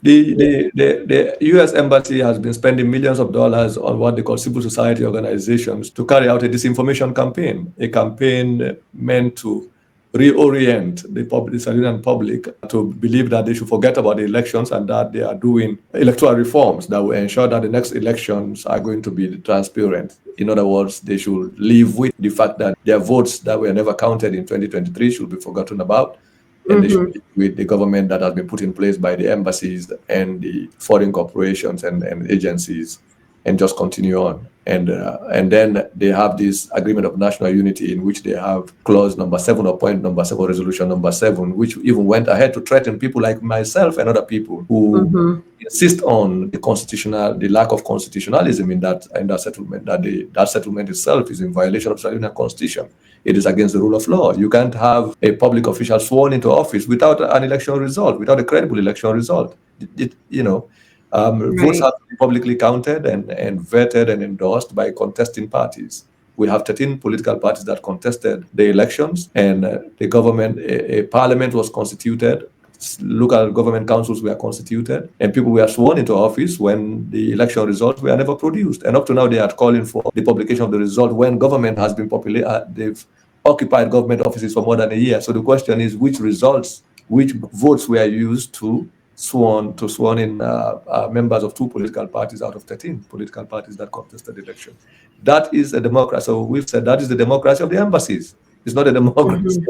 The U.S. Embassy has been spending millions of dollars on what they call civil society organizations to carry out a disinformation campaign, a campaign meant to reorient the Sierra Leonean public to believe that they should forget about the elections and that they are doing electoral reforms that will ensure that the next elections are going to be transparent. In other words, they should live with the fact that their votes that were never counted in 2023 should be forgotten about. And they should be with the government that has been put in place by the embassies and the foreign corporations and agencies and just continue on. And then they have this agreement of national unity in which they have clause number 7 or point number 7, resolution number 7, which even went ahead to threaten people like myself and other people who insist on the lack of constitutionalism in that settlement, that settlement itself is in violation of the Sierra Leone Constitution. It is against the rule of law. You can't have a public official sworn into office without an election result, without a credible election result. Votes have to be publicly counted and vetted and endorsed by contesting parties. We have 13 political parties that contested the elections, and the government, a parliament was constituted, local government councils were constituted, and people were sworn into office when the election results were never produced. And up to now, they are calling for the publication of the result when government has been they've occupied government offices for more than a year. So the question is, which votes were used to sworn in members of 2 political parties out of 13 political parties that contested the election. That is a democracy. So we've said that is the democracy of the embassies. It's not a democracy.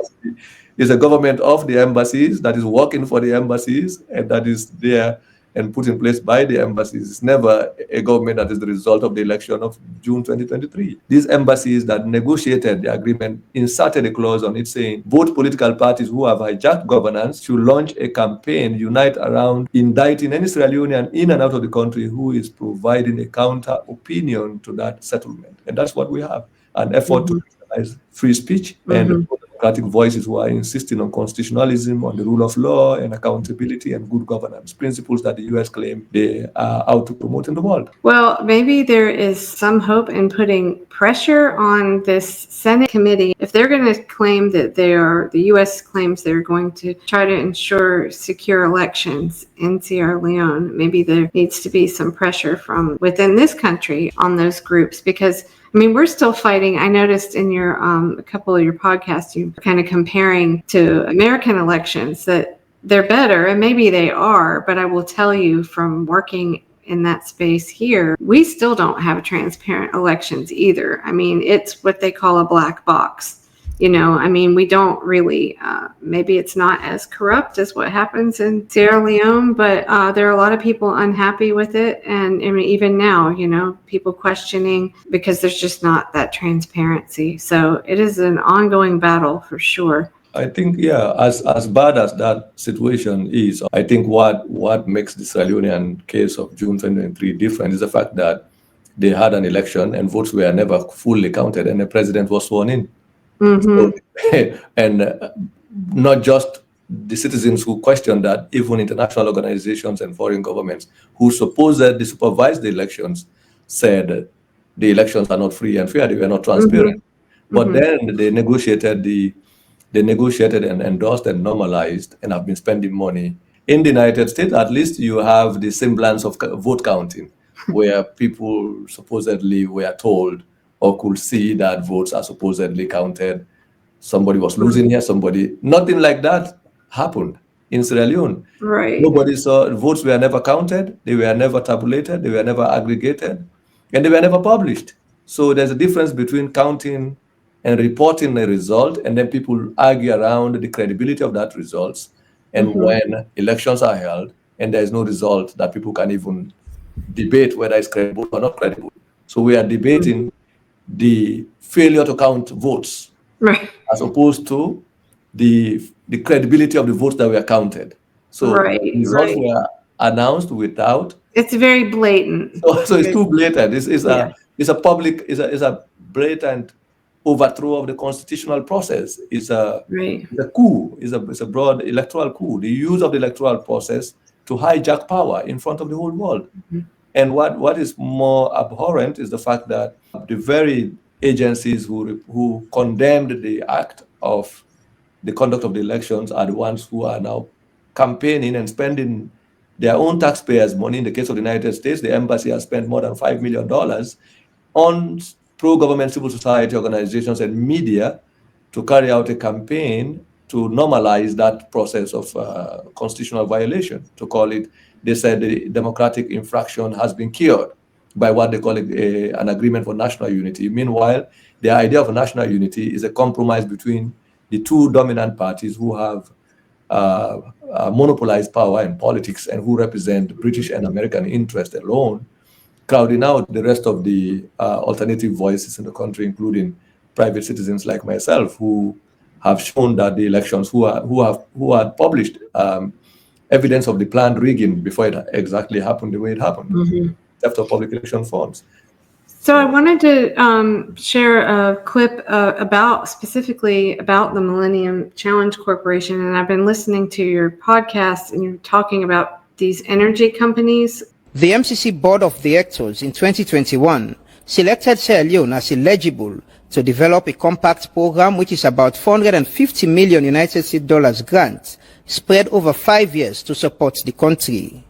It's a government of the embassies that is working for the embassies and that is there and put in place by the embassies. It's never a government that is the result of the election of June 2023. These embassies that negotiated the agreement inserted a clause on it saying both political parties who have hijacked governance should launch a campaign, unite around indicting any Sierra Leonean in and out of the country who is providing a counter opinion to that settlement. And that's what we have, an effort to nationalize free speech and democratic voices who are insisting on constitutionalism, on the rule of law and accountability and good governance, principles that the U.S. claim they are out to promote in the world. Well, maybe there is some hope in putting pressure on this Senate committee. If they're going to claim that the U.S. claims they're going to try to ensure secure elections in Sierra Leone, maybe there needs to be some pressure from within this country on those groups, because I mean, we're still fighting. I noticed in your a couple of your podcasts, you kind of comparing to American elections that they're better, and maybe they are, but I will tell you from working in that space here, we still don't have transparent elections either. I mean, it's what they call a black box. I mean, we don't really, maybe it's not as corrupt as what happens in Sierra Leone, but there are a lot of people unhappy with it. And I mean, even now, people questioning because there's just not that transparency. So it is an ongoing battle for sure. I think, as bad as that situation is, I think what makes the Sierra Leonean case of June 2023 different is the fact that they had an election and votes were never fully counted and the president was sworn in. So, and not just the citizens who question that, even international organizations and foreign governments who supposedly supervised the elections said the elections are not free and fair, they were not transparent. But then they negotiated and endorsed and normalized and have been spending money. In the United States, at least you have the semblance of vote counting, where people supposedly were told or could see that votes are supposedly counted. Somebody was losing here, nothing like that happened in Sierra Leone. Right. Nobody saw, votes were never counted, they were never tabulated, they were never aggregated, and they were never published. So there's a difference between counting and reporting a result, and then people argue around the credibility of that results. And when elections are held and there is no result that people can even debate whether it's credible or not credible. So we are debating the failure to count votes, as opposed to the credibility of the votes that were counted. So results were announced without. It's very blatant. So it's too blatant. It's a blatant overthrow of the constitutional process. It's a coup. It's a broad electoral coup. The use of the electoral process to hijack power in front of the whole world. And what is more abhorrent is the fact that the very agencies who condemned the act of the conduct of the elections are the ones who are now campaigning and spending their own taxpayers' money. In the case of the United States, the embassy has spent more than $5 million on pro-government civil society organizations and media to carry out a campaign to normalize that process of constitutional violation, to call it. They said the democratic infraction has been cured by what they call an agreement for national unity. Meanwhile, the idea of national unity is a compromise between the two dominant parties who have monopolized power in politics and who represent British and American interests alone. crowding out the rest of the alternative voices in the country, including private citizens like myself, who have shown that the elections, who had published evidence of the planned rigging before it exactly happened the way it happened, theft of public election forms. So I wanted to share a clip specifically about the Millennium Challenge Corporation, and I've been listening to your podcast, and you're talking about these energy companies. The MCC Board of Directors in 2021 selected Sierra Leone as eligible to develop a compact program which is about $450 million United States dollars grant spread over 5 years to support the country.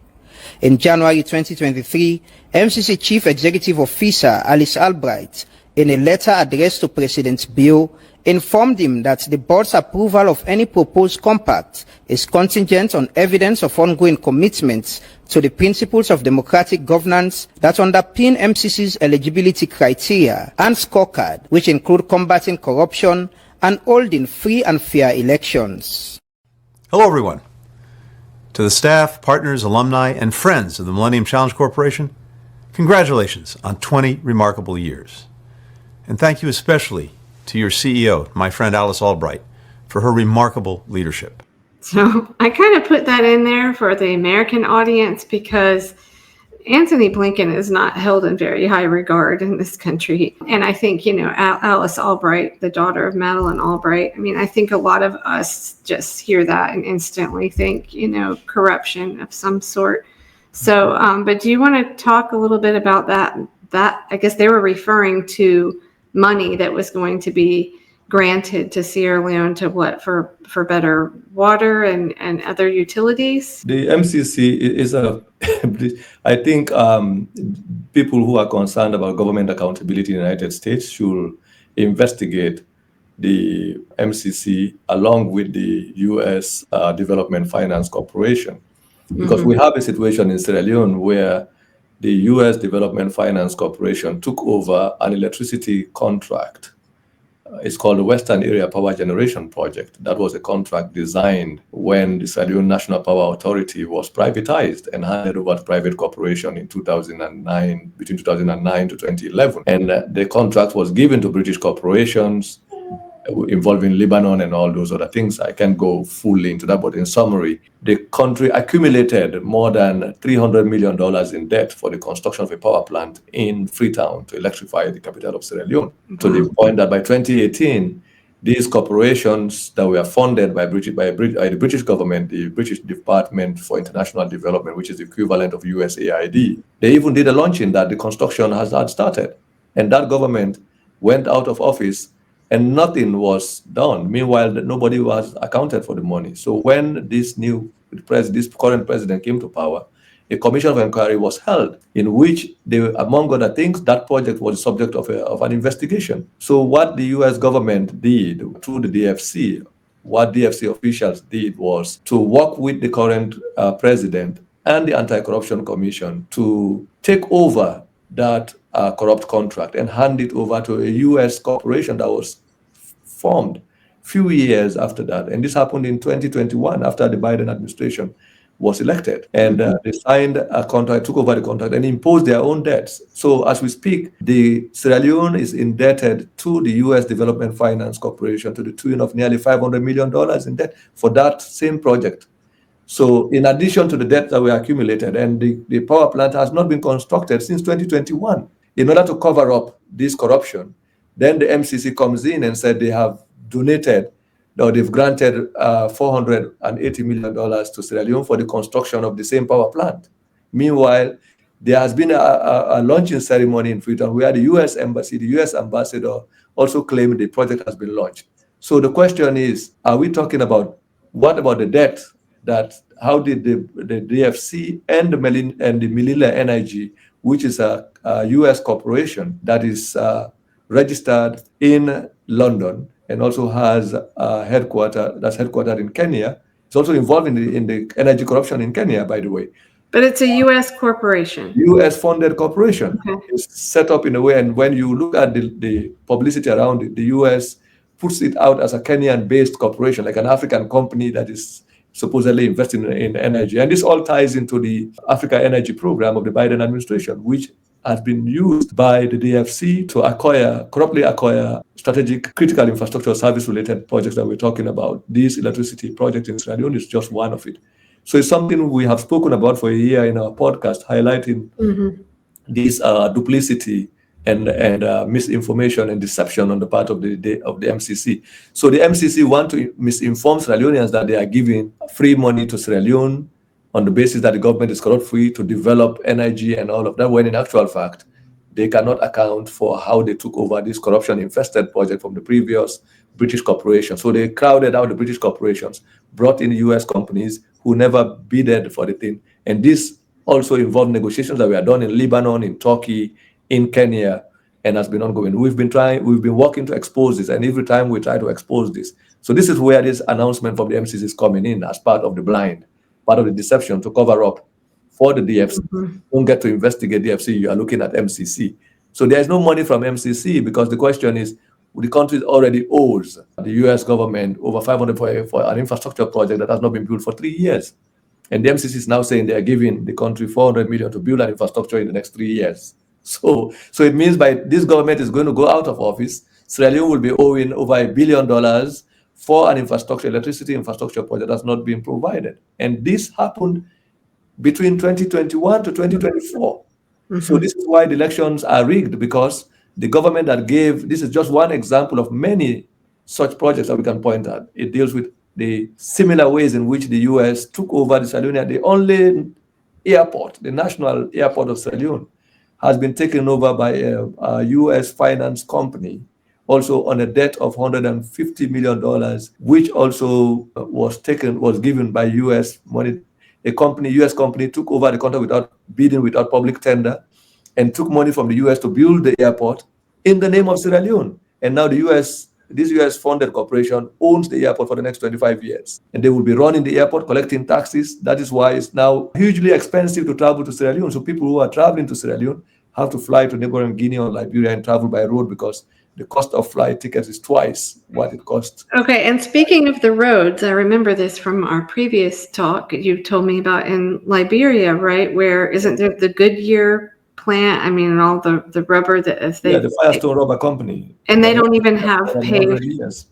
In January 2023, MCC Chief Executive Officer Alice Albright, in a letter addressed to President Bio, informed him that the board's approval of any proposed compact is contingent on evidence of ongoing commitments to the principles of democratic governance that underpin MCC's eligibility criteria and scorecard, which include combating corruption and holding free and fair elections. Hello, everyone. To the staff, partners, alumni, and friends of the Millennium Challenge Corporation, congratulations on 20 remarkable years. And thank you especially to your CEO, my friend Alice Albright, for her remarkable leadership. So I kind of put that in there for the American audience because Antony Blinken is not held in very high regard in this country. And I think, Alice Albright, the daughter of Madeleine Albright, I think a lot of us just hear that and instantly think, corruption of some sort. So, but do you want to talk a little bit about that? That, I guess they were referring to money that was going to be granted to Sierra Leone to for better water and other utilities? The MCC is I think people who are concerned about government accountability in the United States should investigate the MCC along with the U.S. Development Finance Corporation, because we have a situation in Sierra Leone where the U.S. Development Finance Corporation took over an electricity contract. It's called the Western Area Power Generation Project. That was a contract designed when the Sierra Leone National Power Authority was privatized and handed over to private corporation in 2009, between 2009 to 2011. And the contract was given to British corporations involving Lebanon and all those other things. I can't go fully into that, but in summary, the country accumulated more than $300 million in debt for the construction of a power plant in Freetown to electrify the capital of Sierra Leone, to the point that by 2018, these corporations that were funded by the British government, the British Department for International Development, which is the equivalent of USAID, they even did a launching that the construction had started. And that government went out of office and nothing was done. Meanwhile, nobody was accounted for the money. So when this current president came to power, a commission of inquiry was held in which, among other things, that project was the subject of an investigation. So what the U.S. government did through the DFC, what DFC officials did was to work with the current president and the Anti-Corruption Commission to take over that corrupt contract and hand it over to a U.S. corporation that was formed a few years after that. And this happened in 2021 after the Biden administration was elected. And they signed a contract, took over the contract, and imposed their own debts. So as we speak, the Sierra Leone is indebted to the U.S. Development Finance Corporation to the tune of nearly $500 million in debt for that same project. So in addition to the debt that we accumulated, and the power plant has not been constructed since 2021, in order to cover up this corruption, then the MCC comes in and said they have donated, or they've granted $480 million to Sierra Leone for the construction of the same power plant. Meanwhile, there has been a launching ceremony in Freetown where the U.S. Embassy, the U.S. ambassador also claimed the project has been launched. So the question is, are we talking about, what about the debt? How did the DFC and the Melilla Energy, which is a U.S. corporation that is registered in London and also has headquartered in Kenya. It's also involved in the energy corruption in Kenya, by the way. But it's a U.S. corporation. U.S. funded corporation. Okay. It's set up in a way, and when you look at the publicity around it, the U.S. puts it out as a Kenyan-based corporation, like an African company that is supposedly investing in energy. And this all ties into the Africa Energy Program of the Biden administration, which has been used by the DFC to corruptly acquire strategic critical infrastructure service-related projects that we're talking about. This electricity project in Sierra Leone is just one of it. So it's something we have spoken about for a year in our podcast, highlighting this duplicity and misinformation and deception on the part of the MCC. So the MCC want to misinform Sierra Leoneans that they are giving free money to Sierra Leone on the basis that the government is corrupt-free to develop energy and all of that, when in actual fact, they cannot account for how they took over this corruption-infested project from the previous British corporation. So they crowded out the British corporations, brought in US companies who never bidded for the thing. And this also involved negotiations that were done in Lebanon, in Turkey, in Kenya, and has been ongoing. We've been working to expose this, and every time we try to expose this. So this is where this announcement from the MCC is coming in as part of the blind, part of the deception to cover up for the DFC. Don't get to investigate DFC, you are looking at MCC. So there is no money from MCC because the question is, the country already owes the US government over 500 for an infrastructure project that has not been built for 3 years. And the MCC is now saying they are giving the country 400 million to build an infrastructure in the next 3 years. So it means by this government is going to go out of office, Sierra Leone will be owing over $1 billion for an electricity infrastructure project that's not been provided. And this happened between 2021 to 2024. So this is why the elections are rigged, because the government that gave, this is just one example of many such projects that we can point at. It deals with the similar ways in which the US took over the Sierra Leone. The only airport, the national airport of Sierra Leone, has been taken over by a US finance company, also on a debt of $150 million, which also was given by US money. US company took over the contract without bidding, without public tender, and took money from the US to build the airport in the name of Sierra Leone. And now this US-funded corporation owns the airport for the next 25 years. And they will be running the airport, collecting taxes. That is why it's now hugely expensive to travel to Sierra Leone. So people who are traveling to Sierra Leone have to fly to neighboring Guinea or Liberia and travel by road, because the cost of flight tickets is twice what it costs. Okay, and speaking of the roads, I remember this from our previous talk you told me about in Liberia, right? Where isn't there the Goodyear plant? I mean, all the rubber that if they the Firestone Rubber Company. And they don't even have paved. Years.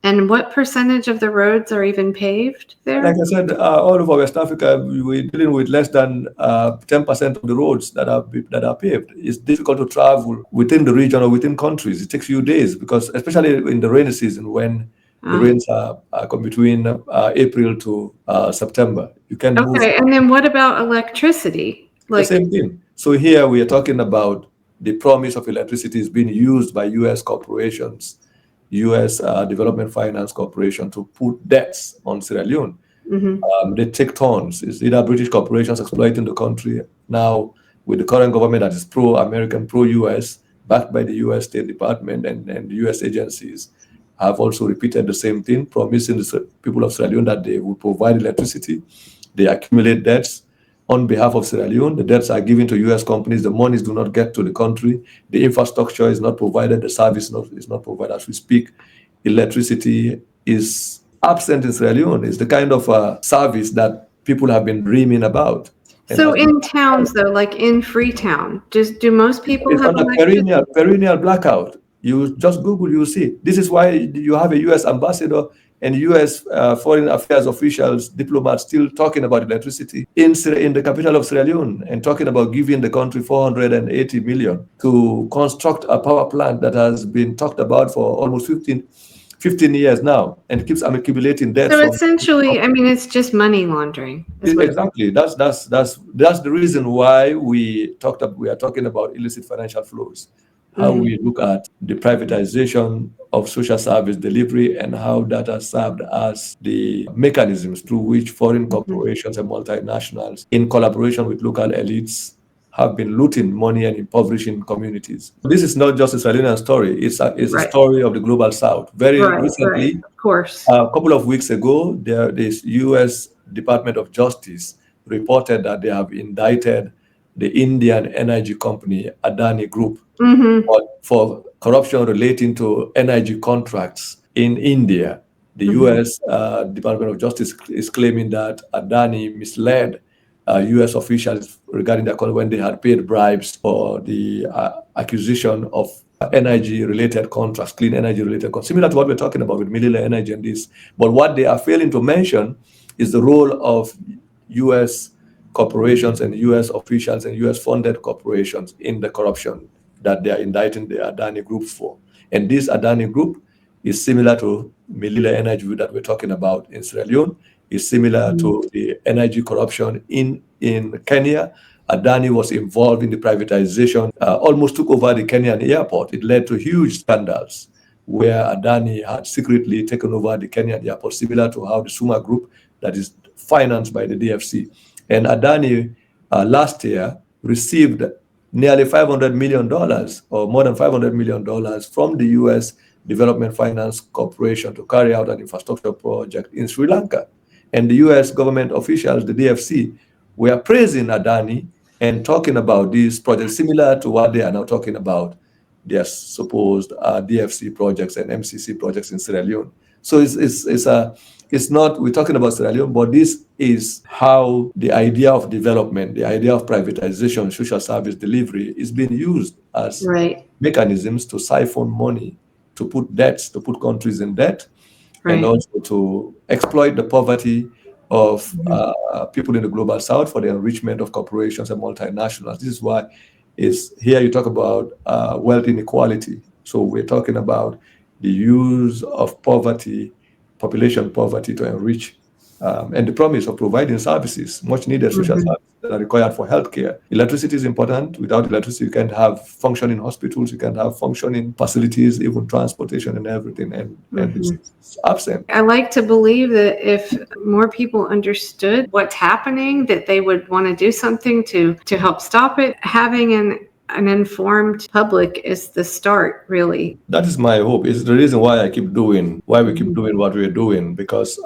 And what percentage of the roads are even paved there? Like I said, all over West Africa, we're dealing with less than 10% of the roads that are paved. It's difficult to travel within the region or within countries. It takes you days, because especially in the rainy season, when the rains are between April to September, you can move. Okay, and then what about electricity? The same thing. So here we are talking about the promise of electricity is being used by U.S. corporations, U.S. Development Finance Corporation, to put debts on Sierra Leone. They take tons. It's either British corporations exploiting the country. Now, with the current government that is pro-American, pro-U.S., backed by the U.S. State Department and U.S. agencies, have also repeated the same thing, promising the people of Sierra Leone that they will provide electricity. They accumulate debts on behalf of Sierra Leone. The debts are given to U.S. companies. The monies do not get to the country. The infrastructure is not provided. The service is not provided. As we speak, electricity is absent in Sierra Leone. It's the kind of service that people have been dreaming about. So in towns, though, like in Freetown, do most people have on a perennial blackout? You just Google, you see. This is why you have a U.S. ambassador and U.S. foreign affairs officials, diplomats, still talking about electricity in the capital of Sierra Leone, and talking about giving the country $480 million to construct a power plant that has been talked about for almost 15 years now, and keeps accumulating debt. So essentially, I mean, it's just money laundering. Exactly. That's the reason why we are talking about illicit financial flows. How we look at the privatization of social service delivery, and how that has served as the mechanisms through which foreign corporations and multinationals, in collaboration with local elites, have been looting money and impoverishing communities. This is not just a Sierra Leonean story. It's a story of the global South. Very recently, of course, a couple of weeks ago, the U.S. Department of Justice reported that they have indicted the Indian energy company Adani Group for corruption relating to energy contracts in India. The U.S. Department of Justice is claiming that Adani misled U.S. officials regarding the when they had paid bribes for the acquisition of energy-related contracts, clean energy-related contracts, similar to what we're talking about with Milila Energy and this. But what they are failing to mention is the role of U.S. corporations and U.S. officials and U.S.-funded corporations in the corruption that they are indicting the Adani Group for. And this Adani Group is similar to Milila Energy that we're talking about in Sierra Leone, is similar to the energy corruption in Kenya. Adani was involved in the privatization, almost took over the Kenyan airport. It led to huge scandals where Adani had secretly taken over the Kenyan airport, similar to how the Suma Group that is financed by the DFC. And Adani last year received nearly $500 million or more than $500 million from the U.S. Development Finance Corporation to carry out an infrastructure project in Sri Lanka. And the U.S. government officials, the DFC, were praising Adani and talking about these projects similar to what they are now talking about, their supposed DFC projects and MCC projects in Sierra Leone. So it's not, we're talking about Sierra Leone, but this is how the idea of development, the idea of privatization, social service delivery is being used as mechanisms to siphon money, to put debts, to put countries in debt, and also to exploit the poverty of people in the global south for the enrichment of corporations and multinationals. This is why here you talk about wealth inequality. So we're talking about the use of poverty, population poverty to enrich, and the promise of providing services, much needed social services that are required for healthcare. Electricity is important. Without electricity, you can't have functioning hospitals, you can't have functioning facilities, even transportation and everything, and it's absent. I like to believe that if more people understood what's happening, that they would want to do something to help stop it. Having an informed public is the start, really. That is my hope. It's the reason why we keep doing what we're doing, because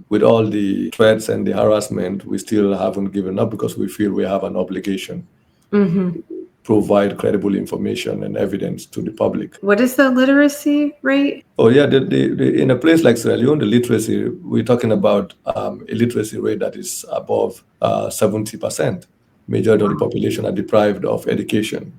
with all the threats and the harassment, we still haven't given up because we feel we have an obligation to provide credible information and evidence to the public. What is the literacy rate? Oh yeah, in a place like Sierra Leone, the literacy, we're talking about a literacy rate that is above 70%. Majority of the population are deprived of education,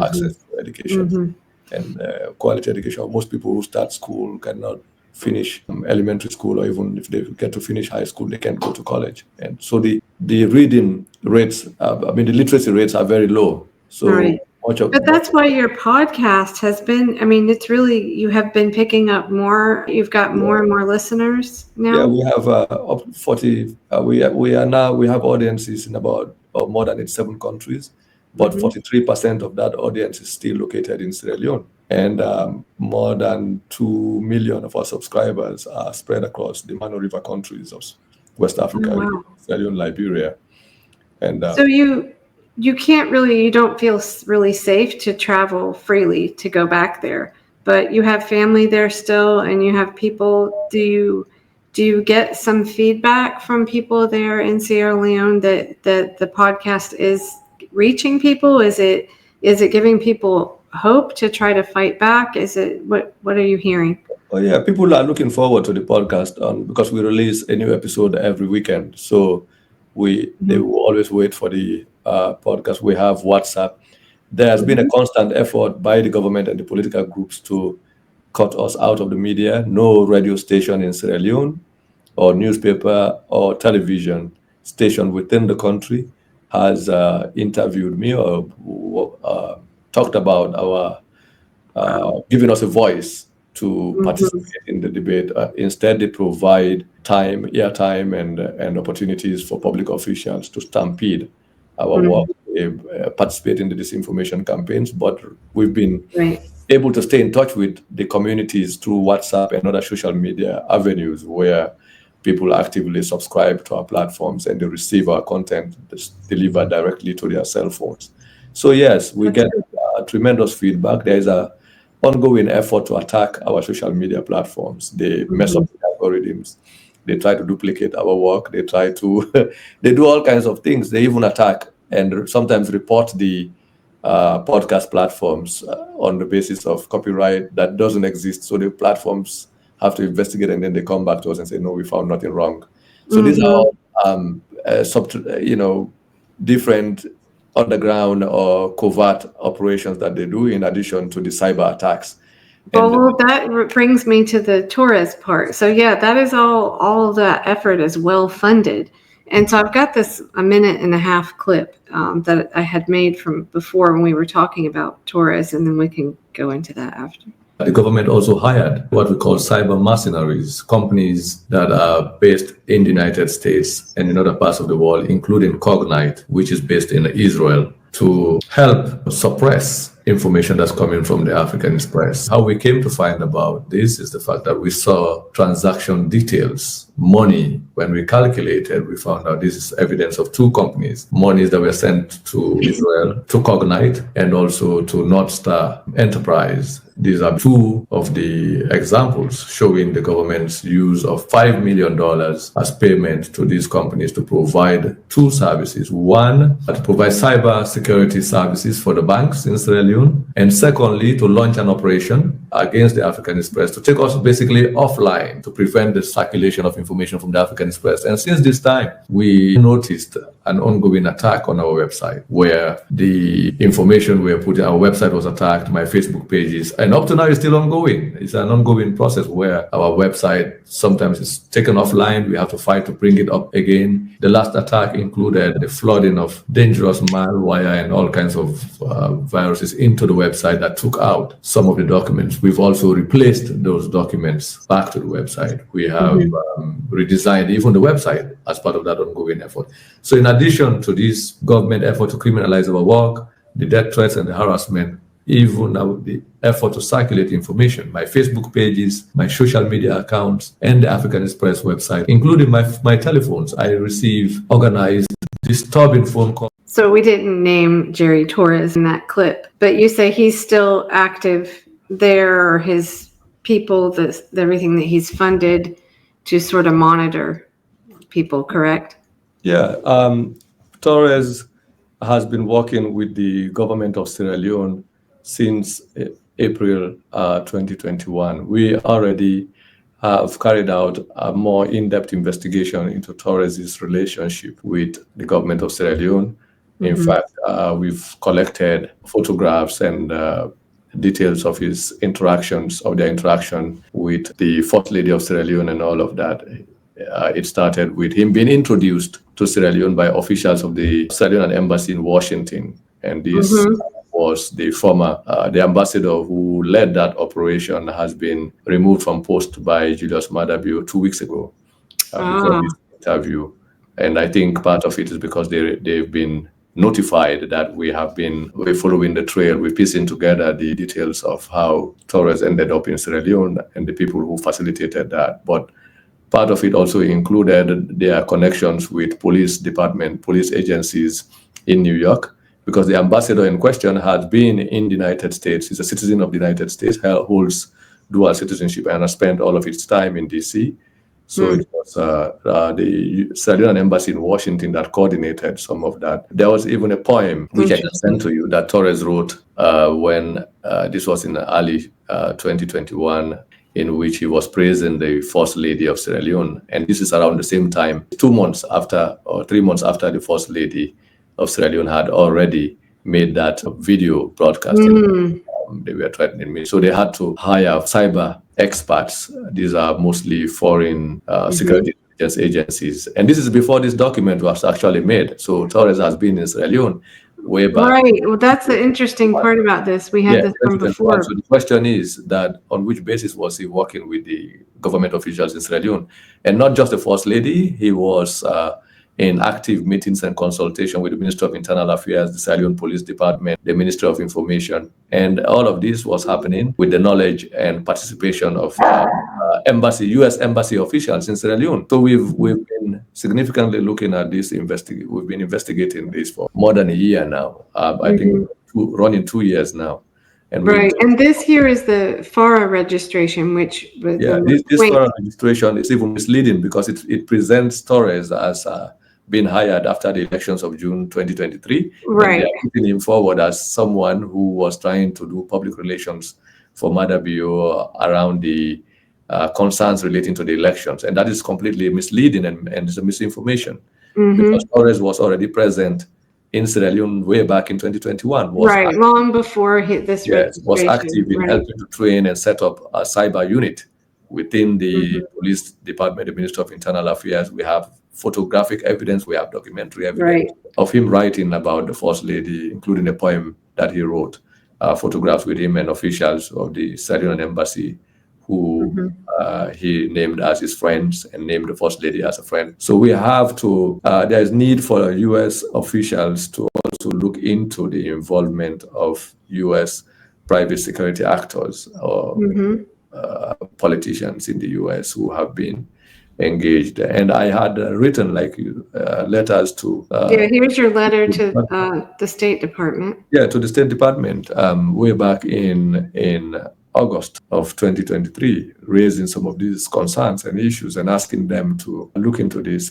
access to education and quality education. Most people who start school cannot finish elementary school, or even if they get to finish high school, they can't go to college. And so the reading rates, the literacy rates are very low. So but that's why your podcast has been, it's really, you have been picking up more, you've got more and more listeners now. Yeah, we have up 40, we have audiences in about more than 87 countries, but 43% of that audience is still located in Sierra Leone. And more than 2 million of our subscribers are spread across the Mano River countries of West Africa, Sierra Leone, Liberia. And so you don't feel really safe to travel freely to go back there, but you have family there still, and you have people. Do you get some feedback from people there in Sierra Leone that the podcast is reaching people? Is it giving people hope to try to fight back? What are you hearing? Oh yeah, people are looking forward to the podcast because we release a new episode every weekend. So they will always wait for the podcast. We have WhatsApp. There has been a constant effort by the government and the political groups to cut us out of the media. No radio station in Sierra Leone or newspaper or television station within the country has interviewed me or talked about giving us a voice to participate in the debate. Instead, they provide airtime and opportunities for public officials to stampede our work, participate in the disinformation campaigns. But we've been able to stay in touch with the communities through WhatsApp and other social media avenues where people actively subscribe to our platforms and they receive our content delivered directly to their cell phones. So yes, we get tremendous feedback. There is an ongoing effort to attack our social media platforms. They mess up the algorithms. They try to duplicate our work. They try to, they do all kinds of things. They even attack and sometimes report the podcast platforms on the basis of copyright that doesn't exist. So the platforms have to investigate and then they come back to us and say, no, we found nothing wrong. So these are all different underground or covert operations that they do in addition to the cyber attacks. Well, that brings me to the Torres part. So yeah, that is all that effort is well funded. And so I've got this 1.5-minute clip that I had made from before when we were talking about Torres, and then we can go into that after. The government also hired what we call cyber mercenaries, companies that are based in the United States and in other parts of the world, including Cognite, which is based in Israel, to help suppress information that's coming from the Africanist Press. How we came to find about this is the fact that we saw transaction details, money. When we calculated, we found out this is evidence of 2 companies, monies that were sent to Israel, to Cognite, and also to North Star Enterprise. These are 2 of the examples showing the government's use of $5 million as payment to these companies to provide 2 services. One, to provide cyber security services for the banks in Sierra Leone, and secondly, to launch an operation against the Africanist Press, to take us basically offline, to prevent the circulation of information from the Africanist Press. And since this time, we noticed an ongoing attack on our website, where the information we were putting, our website was attacked, my Facebook pages, and up to now it's still ongoing. It's an ongoing process where our website sometimes is taken offline. We have to fight to bring it up again. The last attack included the flooding of dangerous malware and all kinds of viruses into the website that took out some of the documents. We've also replaced those documents back to the website. We have redesigned even the website as part of that ongoing effort. So in addition to this government effort to criminalize our work, the death threats and the harassment, even now the effort to circulate information, my Facebook pages, my social media accounts, and the Africanist Press website, including my telephones, I receive organized, disturbing phone calls. So we didn't name Jerry Torres in that clip, but you say he's still active there, or his people, everything that he's funded to sort of monitor people, correct? Yeah, Torres has been working with the government of Sierra Leone since April 2021. We already have carried out a more in-depth investigation into Torres's relationship with the government of Sierra Leone. In fact, we've collected photographs and details of his interactions, of their interaction with the First Lady of Sierra Leone and all of that. It started with him being introduced to Sierra Leone by officials of the Sierra Leone embassy in Washington. And this was the former, the ambassador who led that operation has been removed from post by Julius Maada Bio 2 weeks ago because of this interview. And I think part of it is because they've been notified that we're following the trail, we're piecing together the details of how Torres ended up in Sierra Leone and the people who facilitated that. But part of it also included their connections with police department, police agencies in New York, because the ambassador in question has been in the United States. He's a citizen of the United States, holds dual citizenship, and has spent all of its time in D.C. So it was the Sierra Leone embassy in Washington that coordinated some of that. There was even a poem, which I can send to you, that Torres wrote when this was in early 2021, in which he was praising the First Lady of Sierra Leone. And this is around the same time, 2 months after or 3 months after the First Lady of Sierra Leone had already made that video broadcast. They were threatening me. So they had to hire cyber experts. These are mostly foreign security intelligence agencies. And this is before this document was actually made. So Torres has been in Sierra Leone way back. Right. Well, that's the interesting part about this. We had this from before. So the question is that on which basis was he working with the government officials in Sierra Leone? And not just the First Lady, he was in active meetings and consultation with the Ministry of Internal Affairs, the Sierra Leone Police Department, the Ministry of Information. And all of this was happening with the knowledge and participation of U.S. embassy officials in Sierra Leone. So we've been significantly looking at this, we've been investigating this for more than a year now. I think running 2 years now. And and this here is the FARA registration, which... this FARA registration is even misleading because it presents Torres as being hired after the elections of June 2023. Right. And they are putting him forward as someone who was trying to do public relations for Maada Bio around the concerns relating to the elections. And that is completely misleading and it's a misinformation. because Torres was already present in Sierra Leone way back in 2021. Long before this registration. Was active in helping to train and set up a cyber unit within the police department, the Ministry of Internal Affairs. We have photographic evidence, we have documentary evidence of him writing about the First Lady, including a poem that he wrote, photographs with him and officials of the Sierra Leone embassy who he named as his friends and named the First Lady as a friend. So we have to, there is need for U.S. officials to also look into the involvement of U.S. private security actors or politicians in the U.S. who have been engaged. And I had written letters to... here's your letter to the State Department. Yeah, to the State Department way back in August of 2023, raising some of these concerns and issues and asking them to look into this.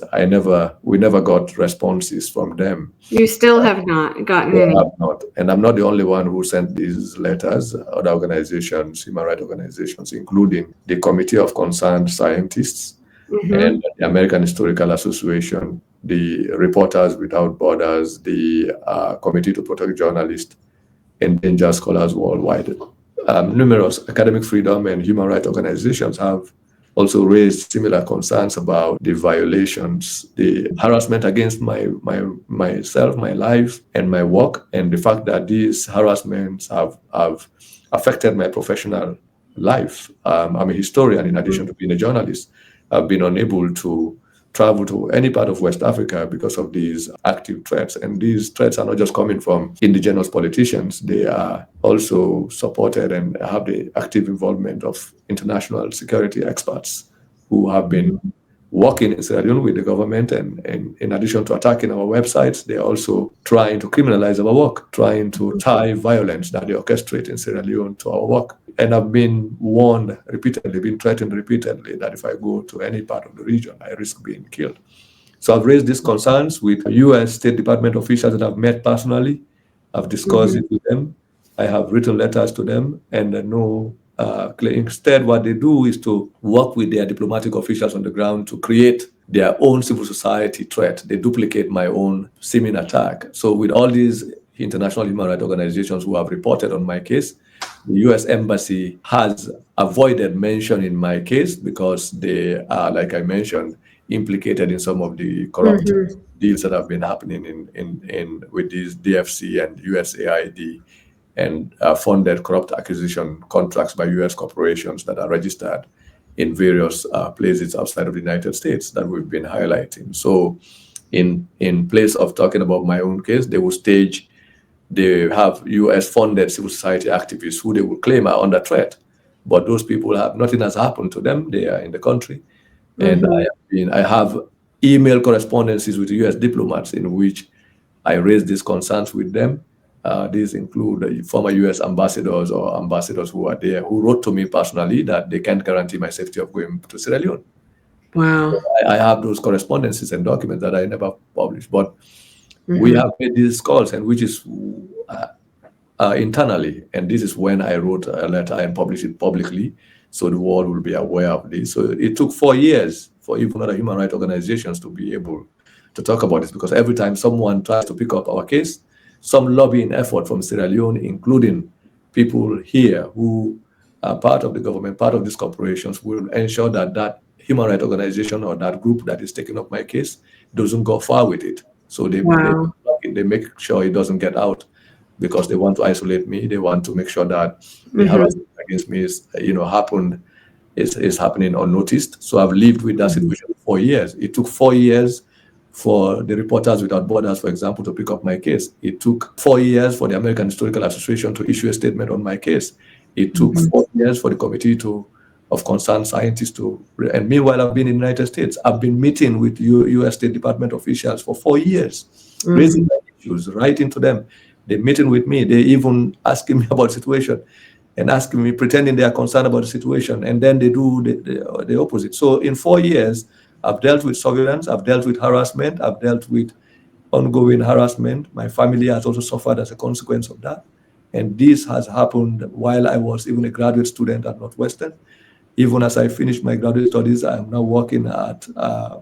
We never got responses from them. You still have not gotten any? Have not. And I'm not the only one who sent these letters. Other organizations, human rights organizations, including the Committee of Concerned Scientists and the American Historical Association, the Reporters Without Borders, the Committee to Protect Journalists, Endangered Scholars Worldwide. Numerous academic freedom and human rights organizations have also raised similar concerns about the violations, the harassment against myself, my life, and my work, and the fact that these harassments have affected my professional life. I'm a historian in addition to being a journalist. I've been unable to travel to any part of West Africa because of these active threats. And these threats are not just coming from indigenous politicians. They are also supported and have the active involvement of international security experts who have been working in Sierra Leone with the government. And in addition to attacking our websites, they're also trying to criminalize our work, trying to tie violence that they orchestrate in Sierra Leone to our work. And I've been warned repeatedly, been threatened repeatedly that if I go to any part of the region, I risk being killed. So I've raised these concerns with U.S. State Department officials that I've met personally. I've discussed it with them. I have written letters to them, and instead what they do is to work with their diplomatic officials on the ground to create their own civil society threat. They duplicate my own seeming attack. So with all these international human rights organizations who have reported on my case, the U.S. Embassy has avoided mentioning my case because they are, like I mentioned, implicated in some of the corrupt deals that have been happening in with these DFC and USAID and funded corrupt acquisition contracts by U.S. corporations that are registered in various places outside of the United States that we've been highlighting. So in place of talking about my own case, they have U.S.-funded civil society activists who they will claim are under threat, but those people nothing has happened to them. They are in the country, and I have email correspondences with U.S. diplomats in which I raise these concerns with them. These include former U.S. ambassadors or ambassadors who are there who wrote to me personally that they can't guarantee my safety of going to Sierra Leone. Wow! So I have those correspondences and documents that I never published, but. We have made these calls, and which is internally, and this is when I wrote a letter and published it publicly, so the world will be aware of this. So it took 4 years for even other human rights organizations to be able to talk about this, because every time someone tries to pick up our case, some lobbying effort from Sierra Leone, including people here who are part of the government, part of these corporations, will ensure that human rights organization or that group that is taking up my case doesn't go far with it. So they make sure it doesn't get out because they want to isolate me. They want to make sure that the harassment against me is happening unnoticed. So I've lived with that situation for 4 years. It took 4 years for the Reporters Without Borders, for example, to pick up my case. It took 4 years for the American Historical Association to issue a statement on my case. It took 4 years for the Committee of Concerned Scientists and meanwhile, I've been in the United States. I've been meeting with U.S. State Department officials for 4 years, raising my issues, writing to them. They're meeting with me. They even asking me about the situation and asking me, pretending they are concerned about the situation, and then they do the opposite. So in 4 years, I've dealt with surveillance, I've dealt with harassment, I've dealt with ongoing harassment. My family has also suffered as a consequence of that. And this has happened while I was even a graduate student at Northwestern. Even as I finished my graduate studies, I'm now working at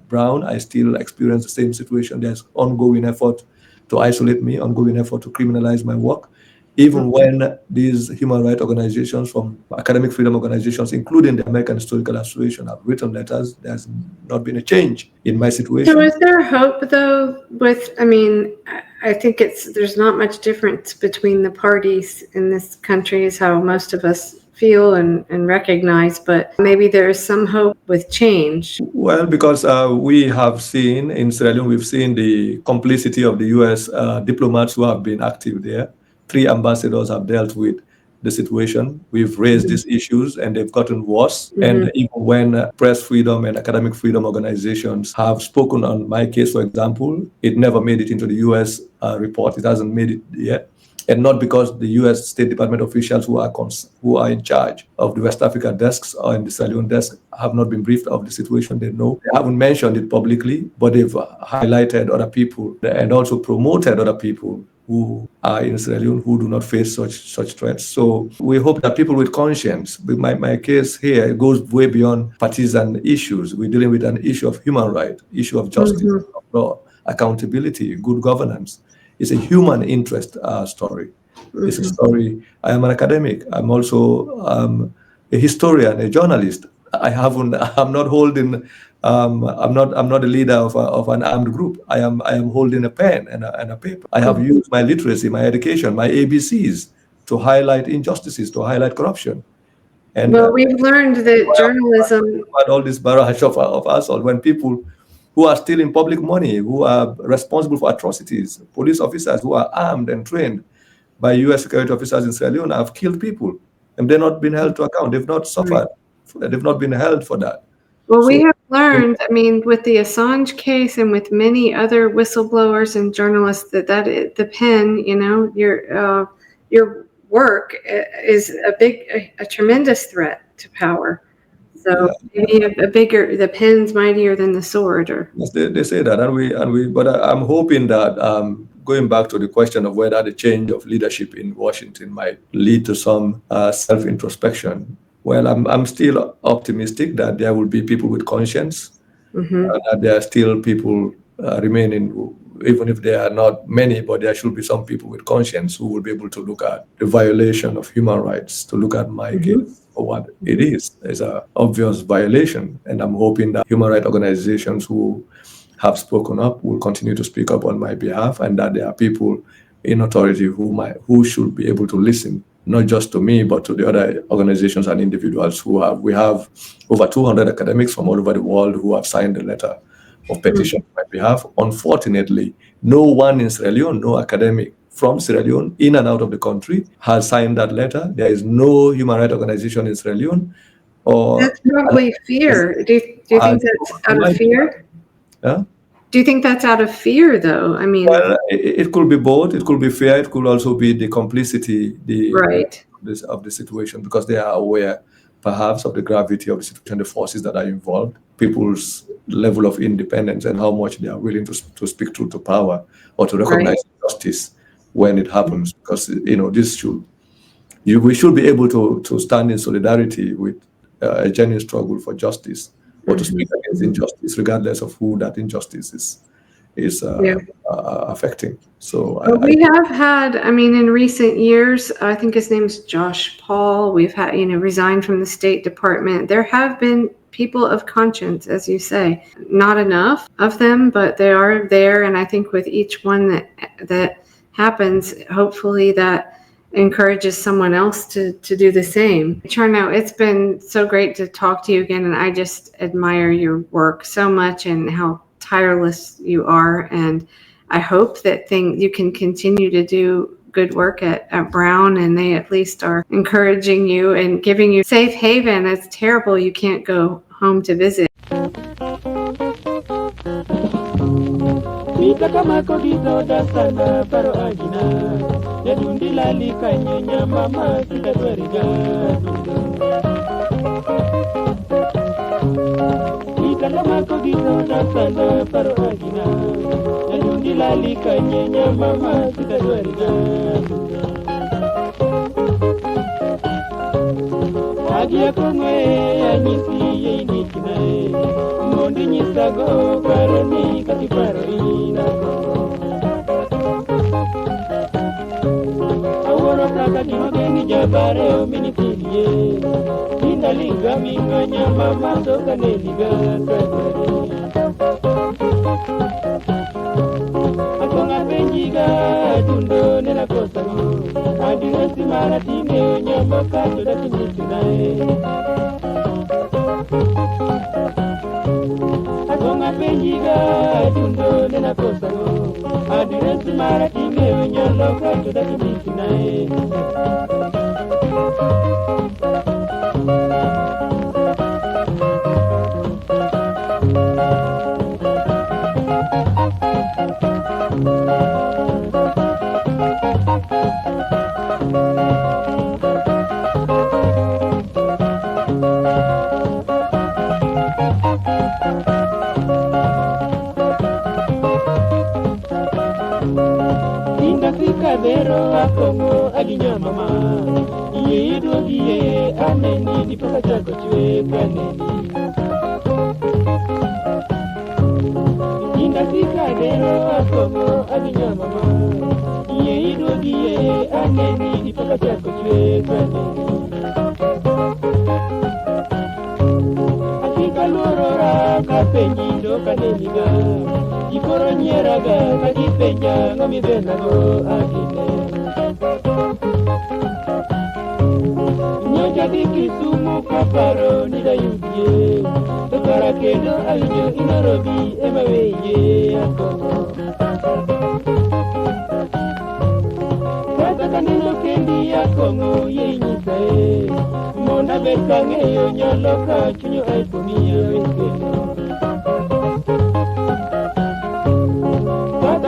Brown. I still experience the same situation. There's ongoing effort to isolate me, ongoing effort to criminalize my work. Even when these human rights organizations, from academic freedom organizations, including the American Historical Association, have written letters, there's not been a change in my situation. So is there hope, though, I think there's not much difference between the parties in this country is how most of us feel and recognize, but maybe there is some hope with change. Well, because we have seen in Sierra Leone, we've seen the complicity of the U.S. Diplomats who have been active there. 3 ambassadors have dealt with the situation. We've raised these issues and they've gotten worse. And even when press freedom and academic freedom organizations have spoken on my case, for example, it never made it into the U.S. Report. It hasn't made it yet. And not because the U.S. State Department officials who are in charge of the West Africa desks or in the Sierra Leone desk have not been briefed of the situation. They know. They haven't mentioned it publicly, but they've highlighted other people and also promoted other people who are in Sierra Leone who do not face such threats. So we hope that people with conscience, my case here goes way beyond partisan issues. We're dealing with an issue of human rights, issue of justice, of law, accountability, good governance. It's a human interest story. It's a story. I am an academic. I'm also a historian, a journalist. I'm not holding. I'm not a leader of an armed group. I am holding a pen and a paper. I have used my literacy, my education, my ABCs to highlight injustices, to highlight corruption. And we've learned that journalism. All this barrage of assault when people who are stealing public money, who are responsible for atrocities, police officers who are armed and trained by U.S. security officers in Sierra Leone have killed people, and they're not been held to account. They've not suffered. They've not been held for that. Well, we have learned, with the Assange case and with many other whistleblowers and journalists, that the pen, your work is a tremendous threat to power. So maybe the pen's mightier than the sword, or yes, they say that, and we. But I'm hoping that going back to the question of whether the change of leadership in Washington might lead to some self-introspection. Well, I'm still optimistic that there will be people with conscience, that there are still people remaining, even if there are not many, but there should be some people with conscience who will be able to look at the violation of human rights, to look at my case for what it is. It's an obvious violation, and I'm hoping that human rights organizations who have spoken up will continue to speak up on my behalf, and that there are people in authority who should be able to listen, not just to me, but to the other organizations and individuals we have over 200 academics from all over the world who have signed a letter of petition on my behalf. Unfortunately, no one in Sierra Leone, no academic from Sierra Leone, in and out of the country, has signed that letter. There is no human rights organization in Sierra Leone. That's probably fear. Do you think that's out of fear? Yeah? Do you think that's out of fear, though? Well, it could be both. It could be fear. It could also be the complicity of the situation, because they are aware, perhaps, of the gravity of the situation, the forces that are involved, people's level of independence, and how much they are willing to speak truth to power or to recognize justice when it happens. Because we should be able to stand in solidarity with a genuine struggle for justice, or to speak against injustice, regardless of who that injustice is affecting. So we have had, in recent years, I think his name's Josh Paul. We've had, resigned from the State Department. There have been people of conscience, as you say, not enough of them, but they are there. And I think with each one that happens, hopefully that encourages someone else to do the same. Chernoh, it's been so great to talk to you again, and I just admire your work so much and how tireless you are, and I hope that you can continue to do good work at Brown, and they at least are encouraging you and giving you safe haven. It's terrible you can't go home to visit. Agia kongwe anyisi yindi kinae Mondi nyisago paroni kakiparo ina Aworo kaka nimogeni jabare ominitilie Inda liga minga nyama masoka neliga kagwari Akonga penjiga tundo nena kosango Adiresi maratine nyama kato da kinitunae Akonga penjiga tundo nena kosango Adiresi maratine nyama kato da kinitunae Vero akongo aginya mama Iye dogi ye aneni di paka chako chwe kaneni Inda sika vero akongo aginya mama Iye dogi ye aneni di paka chako chwe kaneni Akika lorora kapenji do kaneni ga Ikoro nyeraga kakipenja ngomi benago agine Nyoja diki sumu kaparo nida yudie Tokara kendo alinyo inarobi emaweye akongo Kata kaneno kendi akongo ye nyisae Monda berkangeyo nyaloka chunyo aikomia wekeno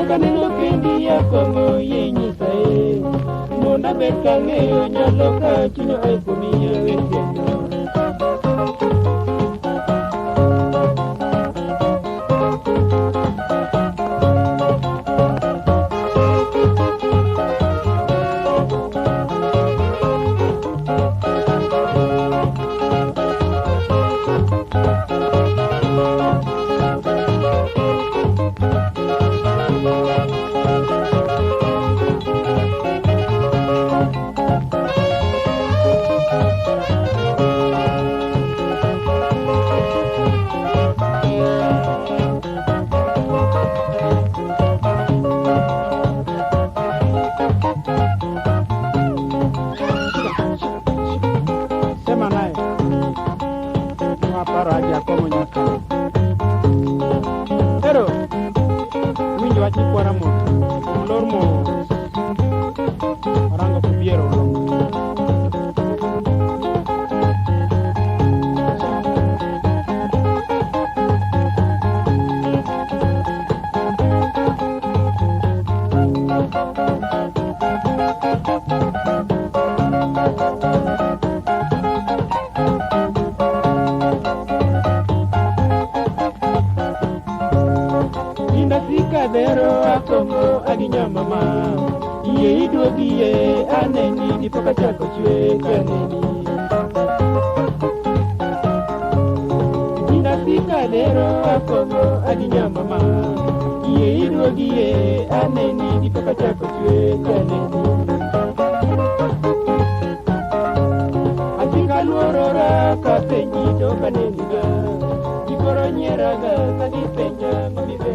Kaneno kendi ya kongo yenyi sae Monda berkangeyo nyaloka chino aikomia wekeno Vero akongo aginya mama Iye idogi ye aneni di paka chako chwe kaneni Inafika vero akongo aginya mama Iye idogi ye aneni di paka chako chwe kaneni Atika luorora kapenji do kaneni ga Ikoro nyeraga kagi penya mamive